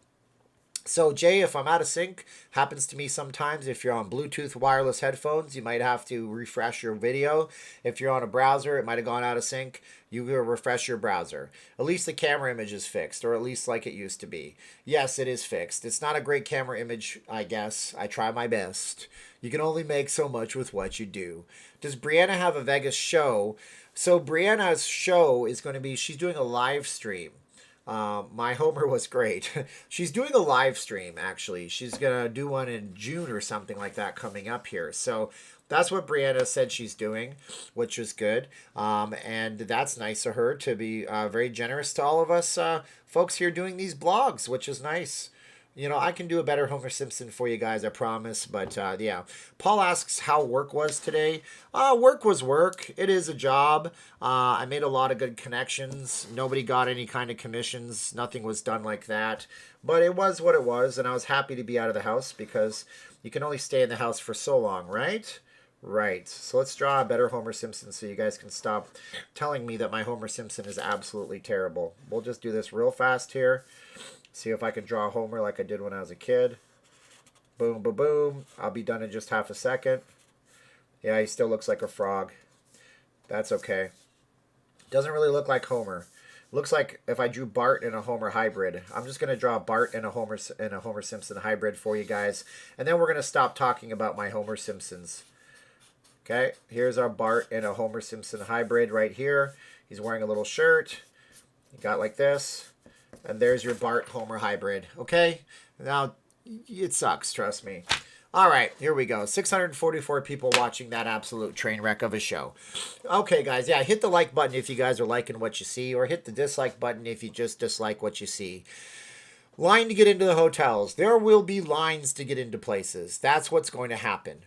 So, Jay, if I'm out of sync, happens to me sometimes. If you're on Bluetooth wireless headphones, you might have to refresh your video. If you're on a browser, it might have gone out of sync. You will refresh your browser. At least the camera image is fixed, or at least like it used to be. Yes, it is fixed. It's not a great camera image, I guess. I try my best. You can only make so much with what you do. Does Briana have a Vegas show? So, Briana's show is going to be, she's doing a live stream. My Homer was great. She's doing a live stream, actually. She's going to do one in June or something like that coming up here. So that's what Briana said she's doing, which is good. And that's nice of her to be very generous to all of us folks here doing these blogs, which is nice. You know, I can do a better Homer Simpson for you guys, I promise. But yeah, Paul asks how work was today. Work was work. It is a job. I made a lot of good connections. Nobody got any kind of commissions. Nothing was done like that. But it was what it was, and I was happy to be out of the house because you can only stay in the house for so long, right? Right. So let's draw a better Homer Simpson so you guys can stop telling me that my Homer Simpson is absolutely terrible. We'll just do this real fast here. See if I can draw Homer like I did when I was a kid. Boom, boom, boom. I'll be done in just half a second. Yeah, he still looks like a frog. That's okay. Doesn't really look like Homer. Looks like if I drew Bart in a Homer hybrid. I'm just going to draw Bart in a Homer Simpson hybrid for you guys. And then we're going to stop talking about my Homer Simpsons. Okay, here's our Bart in a Homer Simpson hybrid right here. He's wearing a little shirt. You got like this. And there's your Bart Homer hybrid. Okay, now it sucks, trust me. All right, here we go. 644 people watching that absolute train wreck of a show. Okay, guys, yeah, hit the like button if you guys are liking what you see, or hit the dislike button if you just dislike what you see. Line to get into the hotels. There will be lines to get into places. That's what's going to happen.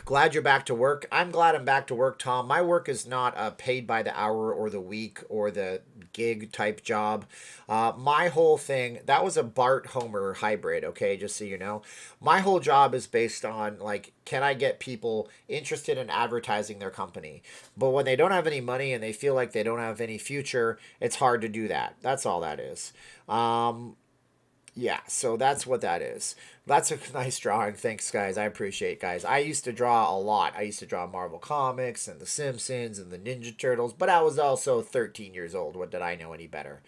Glad you're back to work. I'm glad I'm back to work, Tom. My work is not paid by the hour or the week or the gig type job. My whole thing, that was a Bart Homer hybrid, okay, just so you know. My whole job is based on, like, can I get people interested in advertising their company? But when they don't have any money and they feel like they don't have any future, it's hard to do that. That's all that is. Yeah, so that's what that is. That's a nice drawing. Thanks, guys. I appreciate it, guys. I used to draw a lot. I used to draw Marvel Comics and The Simpsons and the Ninja Turtles, but I was also 13 years old. What did I know any better?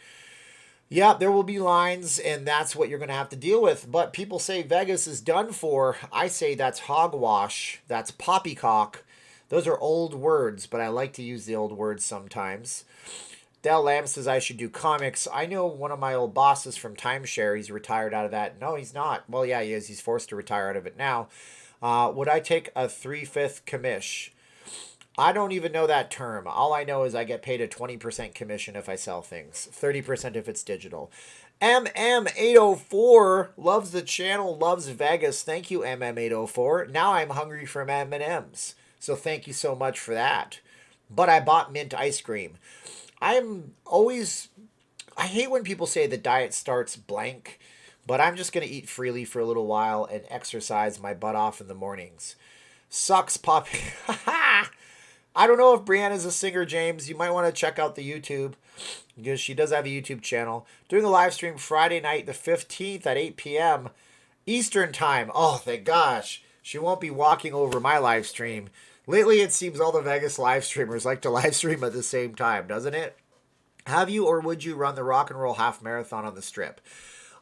Yeah, there will be lines, and that's what you're going to have to deal with. But people say Vegas is done for. I say that's hogwash. That's poppycock. Those are old words, but I like to use the old words sometimes. Dell Lamb says I should do comics. I know one of my old bosses from Timeshare. He's retired out of that. No, he's not. Well, yeah, he is. He's forced to retire out of it now. Would I take a 3/5 commish? I don't even know that term. All I know is I get paid a 20% commission if I sell things. 30% if it's digital. MM804 loves the channel, loves Vegas. Thank you, MM804. Now I'm hungry for M&Ms. So thank you so much for that. But I bought mint ice cream. I hate when people say the diet starts blank, but I'm just going to eat freely for a little while and exercise my butt off in the mornings. Sucks, Poppy. I don't know if Briana's a singer, James. You might want to check out the YouTube because she does have a YouTube channel. Doing a live stream Friday night, the 15th at 8 p.m. Eastern time. Oh, thank gosh. She won't be walking over my live stream. Lately, it seems all the Vegas live streamers like to live stream at the same time, doesn't it? Have you or would you run the Rock and Roll Half Marathon on the Strip?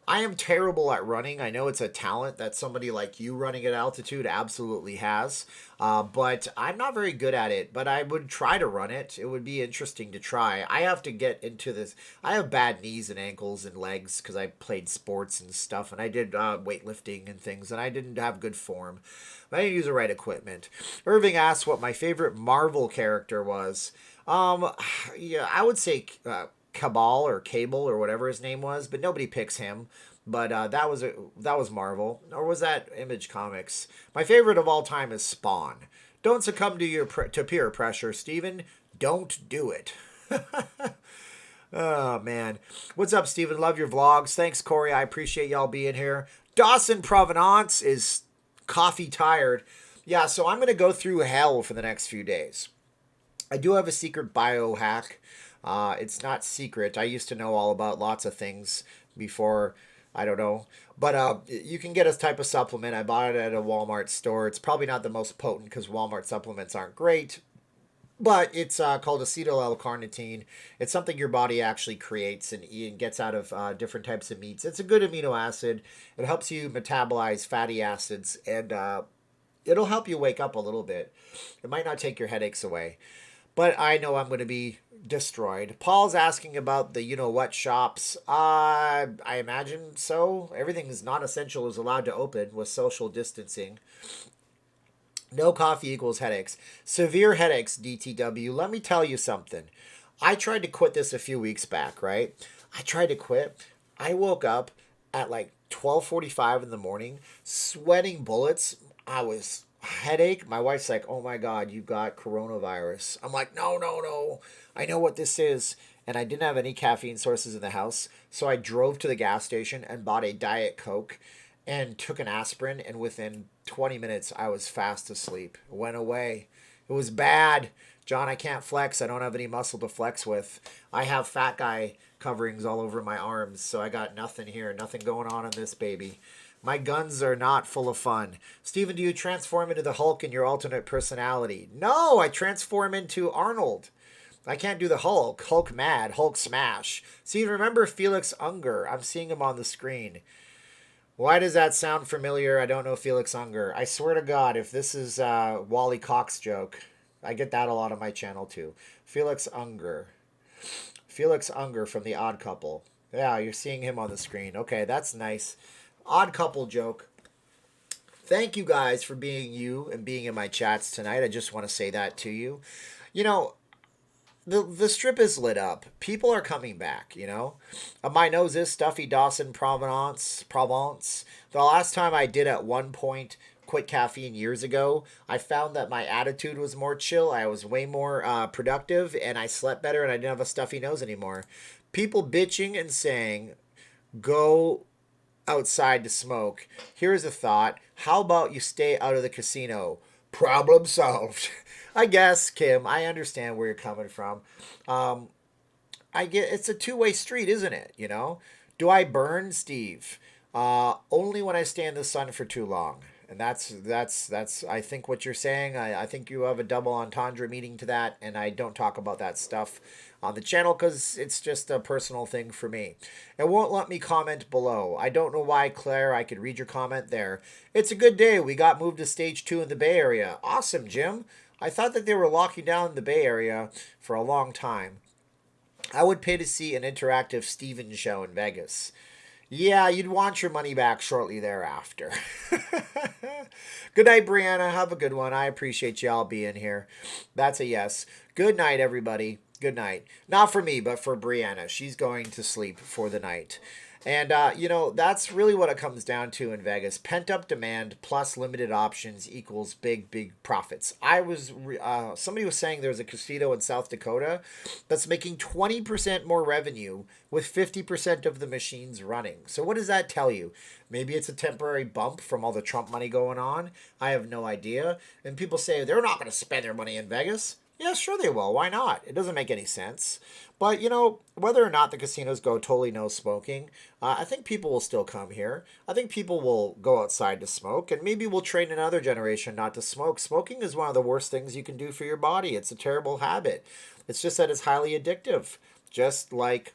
I am terrible at running. I know it's a talent that somebody like you running at altitude absolutely has, but I'm not very good at it, but I would try to run it. It would be interesting to try. I have to get into this. I have bad knees and ankles and legs because I played sports and stuff, and I did weightlifting and things, and I didn't have good form. I didn't use the right equipment. Irving asked what my favorite Marvel character was. Yeah, I would say Cabal or Cable or whatever his name was, but nobody picks him. But that was Marvel, or was that Image Comics? My favorite of all time is Spawn. Don't succumb to peer pressure, Steven. Don't do it. Oh man, what's up, Steven? Love your vlogs. Thanks, Corey. I appreciate y'all being here. Dawson Provenance is coffee tired. Yeah, so I'm gonna go through hell for the next few days. I do have a secret biohack. It's not secret. I used to know all about lots of things before, I don't know. But you can get a type of supplement. I bought it at a Walmart store. It's probably not the most potent because Walmart supplements aren't great. But it's called Acetyl L-Carnitine. It's something your body actually creates and gets out of different types of meats. It's a good amino acid. It helps you metabolize fatty acids, and it'll help you wake up a little bit. It might not take your headaches away. But I know I'm going to be destroyed. Paul's asking about the you-know-what shops. I imagine so. Everything is not essential is allowed to open with social distancing. No coffee equals headaches. Severe headaches, DTW. Let me tell you something. I tried to quit this a few weeks back, right? I tried to quit. I woke up at like 12:45 in the morning, sweating bullets. I was headache. My wife's like, "Oh my God, you got coronavirus." I'm like, "No, no, no. I know what this is." And I didn't have any caffeine sources in the house, so I drove to the gas station and bought a Diet Coke and took an aspirin, and within 20 minutes I was fast asleep. It went away. It was bad. John, I can't flex. I don't have any muscle to flex with. I have fat guy coverings all over my arms, so I got nothing here. Nothing going on in this baby. My guns are not full of fun. Steven, do you transform into the Hulk in your alternate personality? No, I transform into Arnold. I can't do the Hulk. Hulk mad. Hulk smash. See, remember Felix Unger? I'm seeing him on the screen. Why does that sound familiar? I don't know Felix Unger. I swear to God, if this is Wally Cox joke, I get that a lot on my channel too. Felix Unger. Felix Unger from The Odd Couple. Yeah, you're seeing him on the screen. Okay, that's nice. Odd Couple joke. Thank you guys for being you and being in my chats tonight. I just want to say that to you. You know, the strip is lit up. People are coming back, you know. My nose is stuffy Dawson Provence. The last time I did at one point quit caffeine years ago, I found that my attitude was more chill. I was way more productive, and I slept better, and I didn't have a stuffy nose anymore. People bitching and saying, go outside to smoke. Here's a thought. How about you stay out of the casino? Problem solved. I guess, Kim, I understand where you're coming from. I get it's a two-way street, isn't it? You know? Do I burn, Steve? Only when I stay in the sun for too long. And that's I think what you're saying. I think you have a double entendre meaning to that, and I don't talk about that stuff on the channel because it's just a personal thing for me. It won't let me comment below. I don't know why, Claire. I could read your comment there. It's a good day. We got moved to stage 2 in the Bay Area. Awesome, Jim. I thought that they were locking down the Bay Area for a long time. I would pay to see an interactive Steven show in Vegas. Yeah, you'd want your money back shortly thereafter. Good night, Briana. Have a good one. I appreciate y'all being here. That's a yes. Good night, everybody. Good night. Not for me, but for Briana. She's going to sleep for the night. And, you know, that's really what it comes down to in Vegas. Pent-up demand plus limited options equals big, big profits. Somebody was saying there's a casino in South Dakota that's making 20% more revenue with 50% of the machines running. So what does that tell you? Maybe it's a temporary bump from all the Trump money going on. I have no idea. And people say they're not going to spend their money in Vegas. Yeah, sure they will. Why not? It doesn't make any sense. But, you know, whether or not the casinos go totally no smoking, I think people will still come here. I think people will go outside to smoke, and maybe we'll train another generation not to smoke. Smoking is one of the worst things you can do for your body. It's a terrible habit. It's just that it's highly addictive. Just like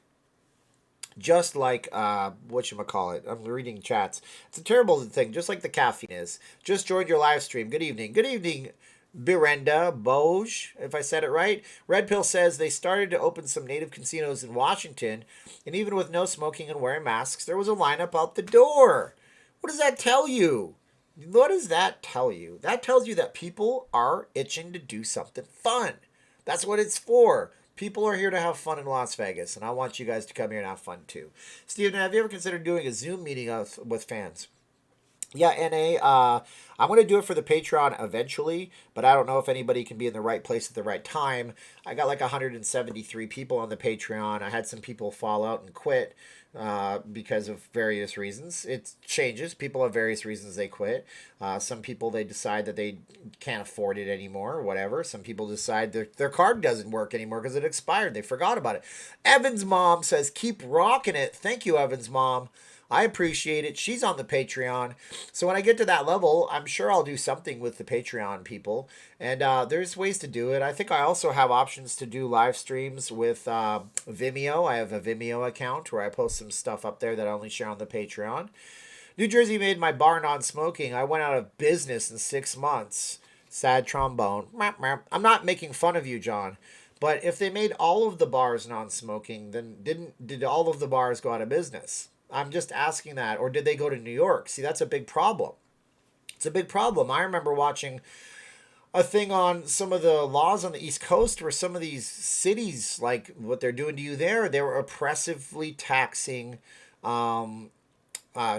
whatchamacallit. I'm reading chats. It's a terrible thing, just like the caffeine is. Just joined your live stream. Good evening. Good evening, Birenda Boj, if I said it right. Red Pill says they started to open some native casinos in Washington, and even with no smoking and wearing masks, there was a lineup out the door. What does that tell you? What does that tell you? That tells you that people are itching to do something fun. That's what it's for. People are here to have fun in Las Vegas, and I want you guys to come here and have fun too. Steven, have you ever considered doing a Zoom meeting with fans? Yeah, NA, I'm going to do it for the Patreon eventually, but I don't know if anybody can be in the right place at the right time. I got like 173 people on the Patreon. I had some people fall out and quit because of various reasons. It changes. People have various reasons they quit. Some people, they decide that they can't afford it anymore or whatever. Some people decide their card doesn't work anymore because it expired. They forgot about it. Evan's mom says, keep rocking it. Thank you, Evan's mom. I appreciate it. She's on the Patreon. So when I get to that level, I'm sure I'll do something with the Patreon people. And there's ways to do it. I think I also have options to do live streams with Vimeo. I have a Vimeo account where I post some stuff up there that I only share on the Patreon. New Jersey made my bar non-smoking. I went out of business in 6 months. Sad trombone. I'm not making fun of you, John. But if they made all of the bars non-smoking, then did all of the bars go out of business? I'm just asking that. Or did they go to New York? See, that's a big problem. It's a big problem. I remember watching a thing on some of the laws on the East Coast where some of these cities, like what they're doing to you there, they were oppressively taxing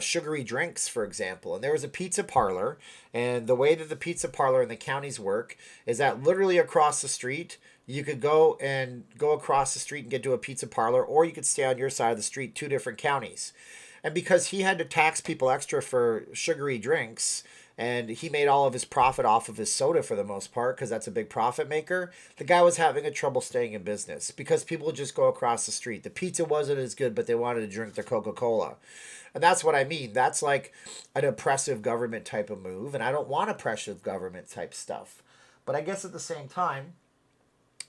sugary drinks, for example. And there was a pizza parlor, and the way that the pizza parlor in the counties work is that literally across the street, you could go across the street and get to a pizza parlor, or you could stay on your side of the street, two different counties. And because he had to tax people extra for sugary drinks, and he made all of his profit off of his soda for the most part, because that's a big profit maker, the guy was having a trouble staying in business because people would just go across the street. The pizza wasn't as good, but they wanted to drink their Coca-Cola. And that's what I mean. That's like an oppressive government type of move, and I don't want oppressive government type stuff. But I guess at the same time,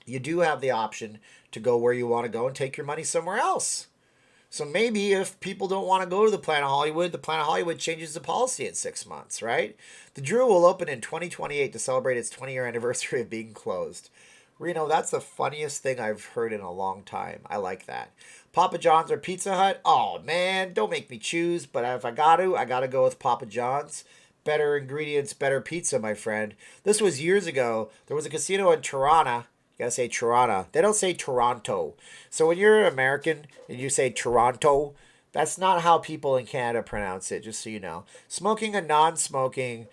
you do have the option to go where you want to go and take your money somewhere else. So maybe if people don't want to go to the Planet Hollywood, the Planet Hollywood changes the policy in 6 months, right? The Drew will open in 2028 to celebrate its 20-year anniversary of being closed. Reno, that's the funniest thing I've heard in a long time. I like that. Papa John's or Pizza Hut? Oh, man, don't make me choose. But if I got to go with Papa John's. Better ingredients, better pizza, my friend. This was years ago. There was a casino in Toronto. You gotta say Toronto. They don't say Toronto. So when you're American and you say Toronto, that's not how people in Canada pronounce it, just so you know. Smoking and non-smoking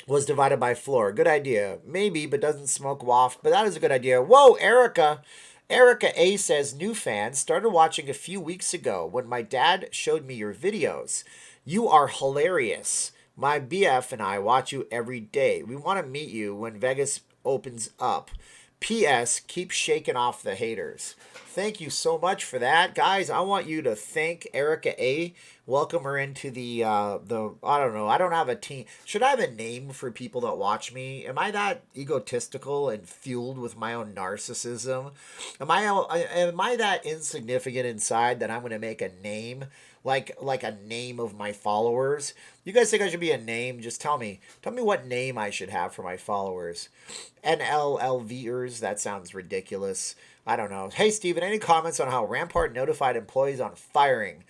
was divided by floor. Good idea. Maybe, but doesn't smoke waft. But that is a good idea. Whoa, Erica. Erica A says, new fan, started watching a few weeks ago when my dad showed me your videos. You are hilarious. My BF and I watch you every day. We want to meet you when Vegas opens up. P.S. Keep shaking off the haters. Thank you so much for that. Guys, I want you to thank Erica A. Welcome her into the I don't know. I don't have a team. Should I have a name for people that watch me? Am I that egotistical and fueled with my own narcissism? Am I that insignificant inside that I'm going to make a name? Like a name of my followers. You guys think I should be a name? Just tell me. Tell me what name I should have for my followers. NLLVers, that sounds ridiculous. I don't know. Hey, Steven, any comments on how Rampart notified employees on firing?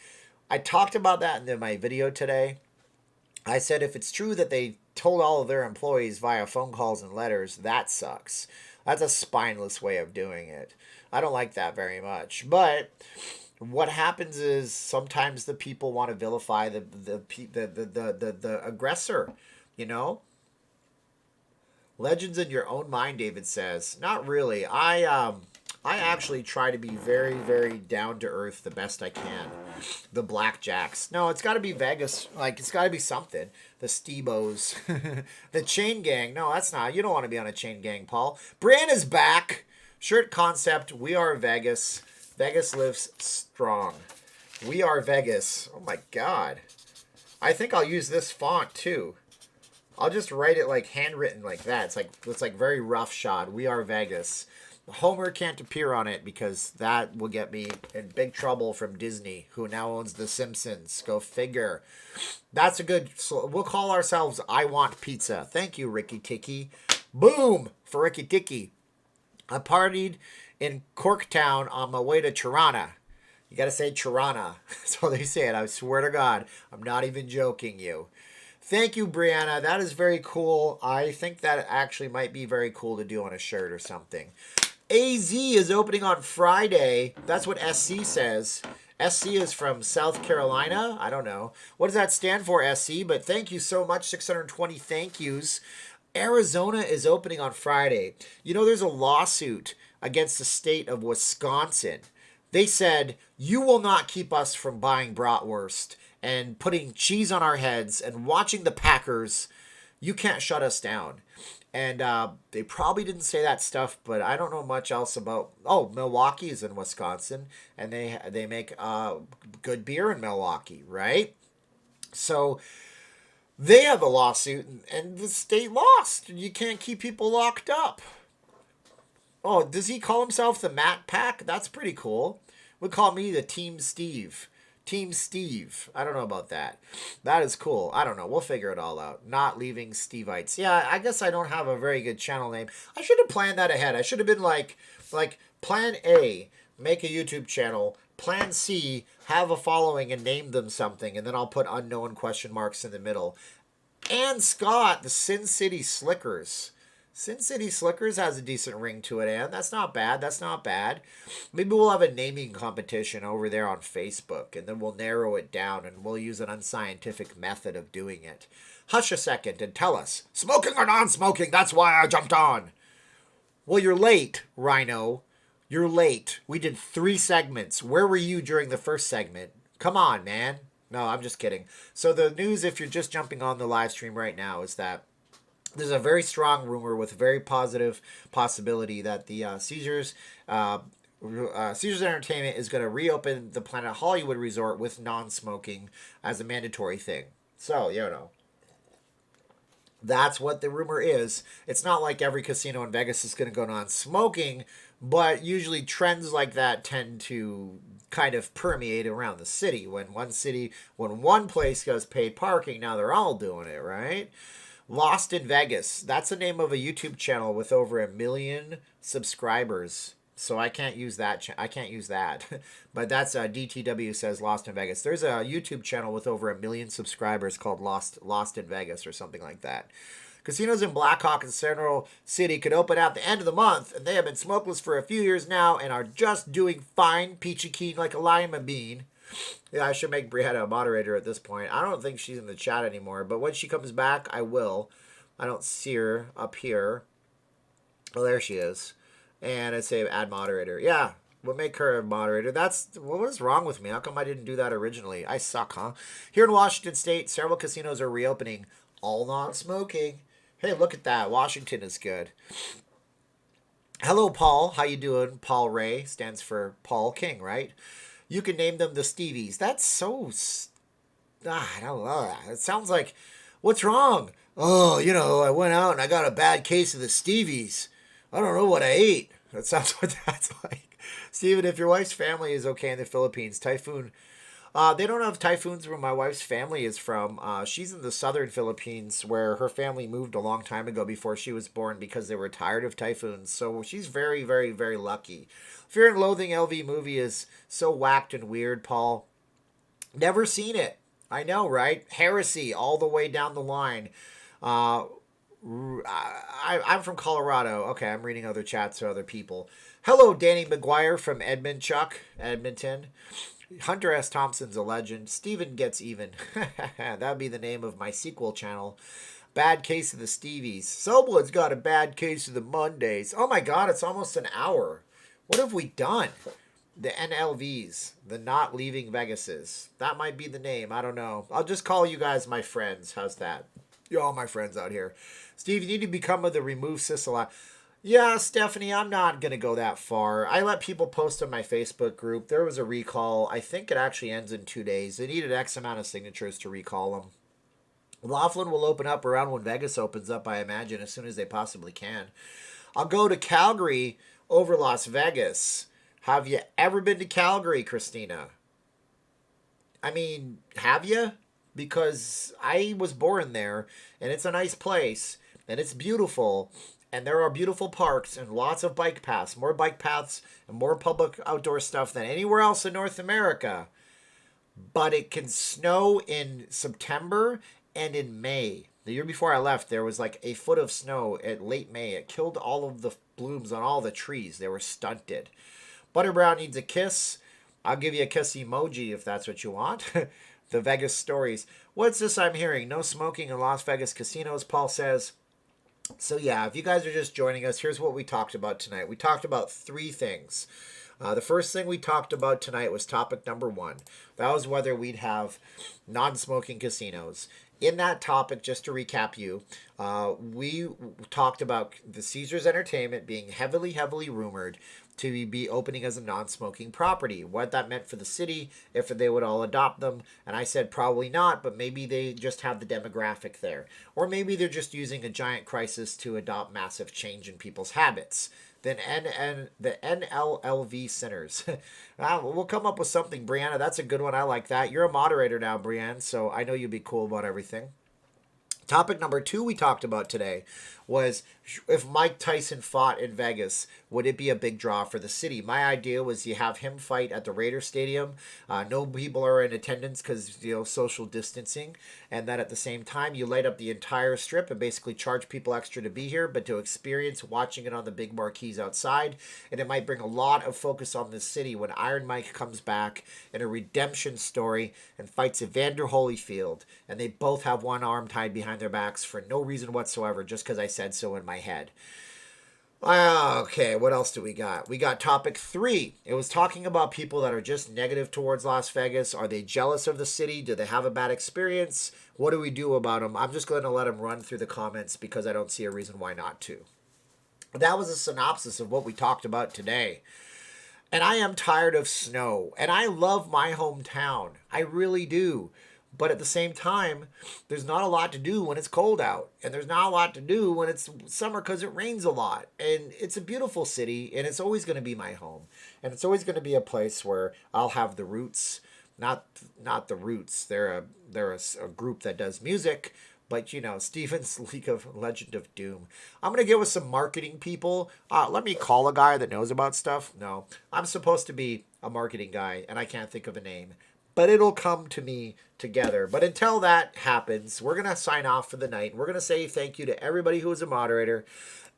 I talked about that in my video today. I said if it's true that they told all of their employees via phone calls and letters, that sucks. That's a spineless way of doing it. I don't like that very much. But what happens is sometimes the people want to vilify the aggressor, you know? Legends in your own mind, David says. Not really. I actually try to be very, very down to earth the best I can. The Blackjacks. No, it's got to be Vegas. Like, it's got to be something. The Stebos. The Chain Gang. No, that's not. You don't want to be on a Chain Gang, Paul. Briana's back. Shirt concept. We are Vegas. Vegas lives strong. We are Vegas. Oh my God. I think I'll use this font too. I'll just write it like handwritten like that. It's like very roughshod. We are Vegas. Homer can't appear on it because that will get me in big trouble from Disney, who now owns The Simpsons. Go figure. That's a good. So we'll call ourselves I Want Pizza. Thank you, Ricky Ticky. Boom for Ricky Ticky. I partied in Corktown on my way to Toronto. You got to say Toronto. That's how they say it. I swear to God. I'm not even joking you. Thank you, Briana. That is very cool. I think that actually might be very cool to do on a shirt or something. AZ is opening on Friday. That's what SC says. SC is from South Carolina. I don't know. What does that stand for, SC? But thank you so much. 620 thank yous. Arizona is opening on Friday. You know, there's a lawsuit against the state of Wisconsin. They said, you will not keep us from buying bratwurst and putting cheese on our heads and watching the Packers. You can't shut us down. And they probably didn't say that stuff, but I don't know much else about... Oh, Milwaukee is in Wisconsin, and they make good beer in Milwaukee, right? So they have a lawsuit, and the state lost. You can't keep people locked up. Oh, does he call himself the Matt Pack? That's pretty cool. Would call me the Team Steve. Team Steve. I don't know about that. That is cool. I don't know. We'll figure it all out. Not leaving Stevites. Yeah, I guess I don't have a very good channel name. I should have planned that ahead. I should have been like plan A, make a YouTube channel. Plan C, have a following and name them something. And then I'll put unknown question marks in the middle. And Scott, the Sin City Slickers. Sin City Slickers has a decent ring to it, and that's not bad. That's not bad. Maybe we'll have a naming competition over there on Facebook, and then we'll narrow it down, and we'll use an unscientific method of doing it. Hush a second and tell us, smoking or non-smoking, that's why I jumped on. Well, you're late, Rhino. You're late. We did 3 segments. Where were you during the first segment? Come on, man. No, I'm just kidding. So the news, if you're just jumping on the live stream right now, is that there's a very strong rumor with a very positive possibility that the Caesars Entertainment is going to reopen the Planet Hollywood Resort with non-smoking as a mandatory thing. So, that's what the rumor is. It's not like every casino in Vegas is going to go non-smoking, but usually trends like that tend to kind of permeate around the city. When one place goes paid parking, now they're all doing it, right? Lost in Vegas. That's the name of a YouTube channel with over 1 million subscribers. So I can't use that. But that's DTW says Lost in Vegas. There's a YouTube channel with over 1 million subscribers called Lost in Vegas or something like that. Casinos in Blackhawk and Central City could open at the end of the month, and they have been smokeless for a few years now and are just doing fine, peachy keen like a lima bean. Yeah, I should make Briana a moderator at this point. I don't think she's in the chat anymore, but when she comes back, I will. I don't see her up here. Oh, there she is. And I'd say add moderator. Yeah, we'll make her a moderator. What is wrong with me? How come I didn't do that originally? I suck, huh? Here in Washington State, several casinos are reopening. All non-smoking. Hey, look at that. Washington is good. Hello, Paul. How you doing? Paul Ray stands for Paul King, right? You can name them the Stevies. That's so... I don't know that. It sounds like... What's wrong? Oh, I went out and I got a bad case of the Stevies. I don't know what I ate. That sounds what that's like. Steven, if your wife's family is okay in the Philippines, typhoon... they don't have typhoons where my wife's family is from. She's in the southern Philippines where her family moved a long time ago before she was born because they were tired of typhoons. So she's very, very, very lucky. Fear and Loathing LV movie is so whacked and weird, Paul. Never seen it. I know, right? Heresy all the way down the line. I'm from Colorado. Okay, I'm reading other chats to other people. Hello, Danny McGuire from Edmonton. Hunter S. Thompson's a legend. Steven Gets Even. That'd be the name of my sequel channel. Bad Case of the Stevies. Someone's got a bad case of the Mondays. Oh my god, it's almost an hour. What have we done? The NLVs. The Not Leaving Vegases. That might be the name. I don't know. I'll just call you guys my friends. How's that? You're all my friends out here. Steve, you need to become the Remove Sicily. Yeah, Stephanie, I'm not going to go that far. I let people post on my Facebook group. There was a recall. I think it actually ends in 2 days. They needed X amount of signatures to recall them. Laughlin will open up around when Vegas opens up, I imagine, as soon as they possibly can. I'll go to Calgary over Las Vegas. Have you ever been to Calgary, Christina? I mean, have you? Because I was born there, and it's a nice place, and it's beautiful, and there are beautiful parks and lots of bike paths, more bike paths and more public outdoor stuff than anywhere else in North America. But it can snow in September and in May. The year before I left, there was like a foot of snow at late May. It killed all of the blooms on all the trees. They were stunted. Butterbrown needs a kiss. I'll give you a kiss emoji if that's what you want. The Vegas stories. What's this I'm hearing? No smoking in Las Vegas casinos, Paul says. So yeah, if you guys are just joining us, here's what we talked about tonight. We talked about 3 things. The first thing we talked about tonight was topic number 1. That was whether we'd have non-smoking casinos. In that topic, just to recap you, we talked about the Caesars Entertainment being heavily rumored to be opening as a non-smoking property. What that meant for the city, if they would all adopt them. And I said probably not, but maybe they just have the demographic there. Or maybe they're just using a giant crisis to adopt massive change in people's habits. Then the NLLV sinners. We'll come up with something, Briana. That's a good one. I like that. You're a moderator now, Brianne, so I know you'll be cool about everything. Topic number 2 we talked about today was if Mike Tyson fought in Vegas, would it be a big draw for the city? My idea was you have him fight at the Raider Stadium. No people are in attendance because, social distancing. And then at the same time, you light up the entire strip and basically charge people extra to be here, but to experience watching it on the big marquees outside. And it might bring a lot of focus on the city when Iron Mike comes back in a redemption story and fights Evander Holyfield. And they both have one arm tied behind their backs for no reason whatsoever, just because I said so in my head. Okay, what else do we got? We got topic 3. It was talking about people that are just negative towards Las Vegas. Are they jealous of the city? Do they have a bad experience? What do we do about them? I'm just going to let them run through the comments because I don't see a reason why not to. That was a synopsis of what we talked about today. And I am tired of snow. And I love my hometown. I really do. But at the same time, there's not a lot to do when it's cold out. And there's not a lot to do when it's summer because it rains a lot. And it's a beautiful city, and it's always going to be my home. And it's always going to be a place where I'll have the Roots. Not the Roots. They're a group that does music. But, Steven's League of Legend of Doom. I'm going to get with some marketing people. Let me call a guy that knows about stuff. No, I'm supposed to be a marketing guy, and I can't think of a name. But it'll come to me together. But until that happens, we're going to sign off for the night. We're going to say thank you to everybody who was a moderator.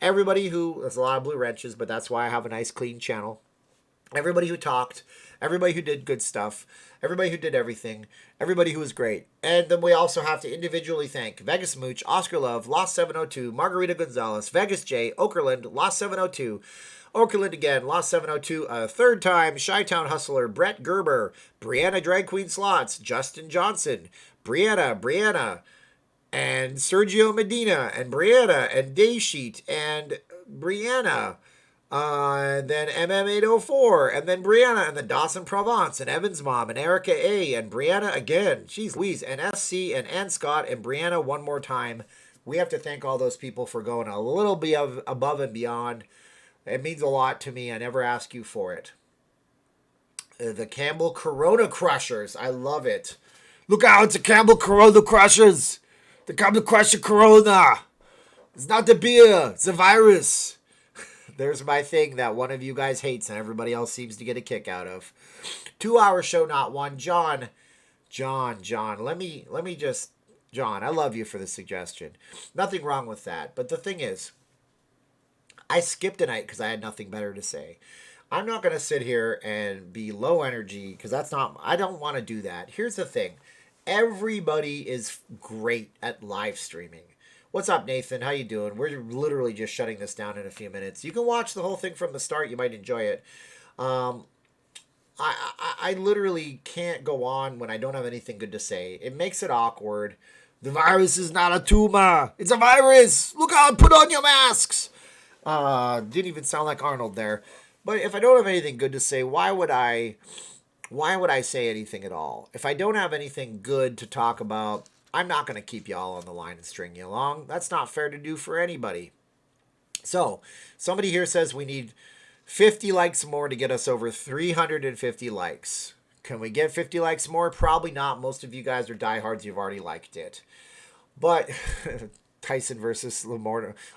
Everybody who, there's a lot of blue wrenches, but that's why I have a nice clean channel. Everybody who talked. Everybody who did good stuff. Everybody who did everything. Everybody who was great. And then we also have to individually thank Vegas Mooch, Oscar Love, Lost 702, Margarita Gonzalez, Vegas J, Okerlund, Lost 702, Okerlund again, Lost 702, a third time, Chi-Town Hustler, Brett Gerber, Briana Drag Queen Slots, Justin Johnson, Briana, and Sergio Medina, and Briana, and Daysheet, and Briana, and then MM804, and then Briana, and then Dawson Provence, and Evan's Mom, and Erica A, and Briana again, jeez Louise, and SC, and Ann Scott, and Briana one more time. We have to thank all those people for going a little bit above and beyond. It means a lot to me. I never ask you for it. The Campbell Corona Crushers. I love it. Look out, the Campbell Corona Crushers. The Campbell Crusher Corona. It's not the beer. It's the virus. There's my thing that one of you guys hates and everybody else seems to get a kick out of. 2-hour show, not one. John. Let me just... John, I love you for the suggestion. Nothing wrong with that. But the thing is, I skipped a night because I had nothing better to say. I'm not going to sit here and be low energy because I don't want to do that. Here's the thing. Everybody is great at live streaming. What's up, Nathan? How you doing? We're literally just shutting this down in a few minutes. You can watch the whole thing from the start. You might enjoy it. I literally can't go on when I don't have anything good to say. It makes it awkward. The virus is not a tumor. It's a virus. Look out. Put on your masks. Didn't even sound like Arnold there. But if I don't have anything good to say, why would I say anything at all? If I don't have anything good to talk about, I'm not going to keep y'all on the line and string you along. That's not fair to do for anybody. So, somebody here says we need 50 likes more to get us over 350 likes. Can we get 50 likes more? Probably not. Most of you guys are diehards. You've already liked it. But... Tyson versus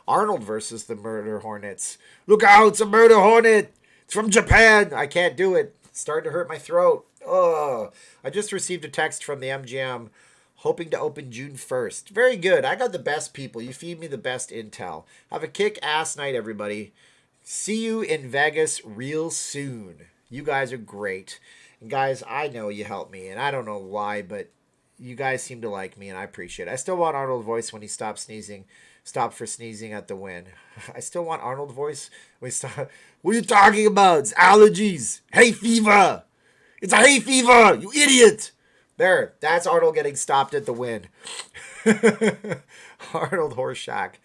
Arnold versus the Murder Hornets. Look out, it's a Murder Hornet. It's from Japan. I can't do it. It's starting to hurt my throat. Oh, I just received a text from the MGM hoping to open June 1st. Very good. I got the best people. You feed me the best intel. Have a kick-ass night, everybody. See you in Vegas real soon. You guys are great. And guys, I know you helped me, and I don't know why, but you guys seem to like me, and I appreciate it. I still want Arnold voice when he stopped for sneezing at the win. I still want Arnold voice when he stopped. What are you talking about? It's allergies. Hay fever. It's a hay fever, you idiot. There, that's Arnold getting stopped at the win. Arnold Horseshack.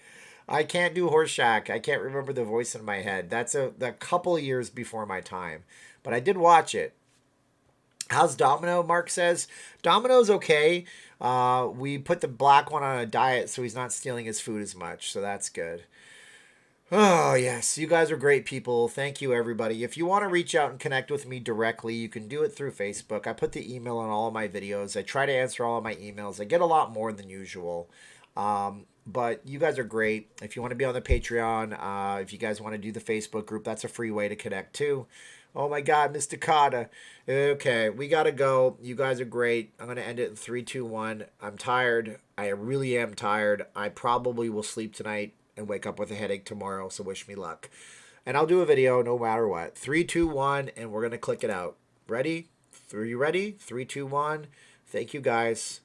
I can't do Horseshack. I can't remember the voice in my head. That's a couple of years before my time. But I did watch it. How's Domino? Mark says. Domino's okay. We put the black one on a diet so he's not stealing his food as much. So that's good. Oh, yes. You guys are great people. Thank you, everybody. If you want to reach out and connect with me directly, you can do it through Facebook. I put the email on all of my videos. I try to answer all of my emails. I get a lot more than usual. But you guys are great. If you want to be on the Patreon, if you guys want to do the Facebook group, that's a free way to connect too. Oh my God, Mr. Carter. Okay, we gotta go. You guys are great. I'm gonna end it in 3, 2, 1. I'm tired. I really am tired. I probably will sleep tonight and wake up with a headache tomorrow. So wish me luck. And I'll do a video no matter what. 3, 2, 1, and we're gonna click it out. Ready? Are you ready? 3, 2, 1. Thank you guys.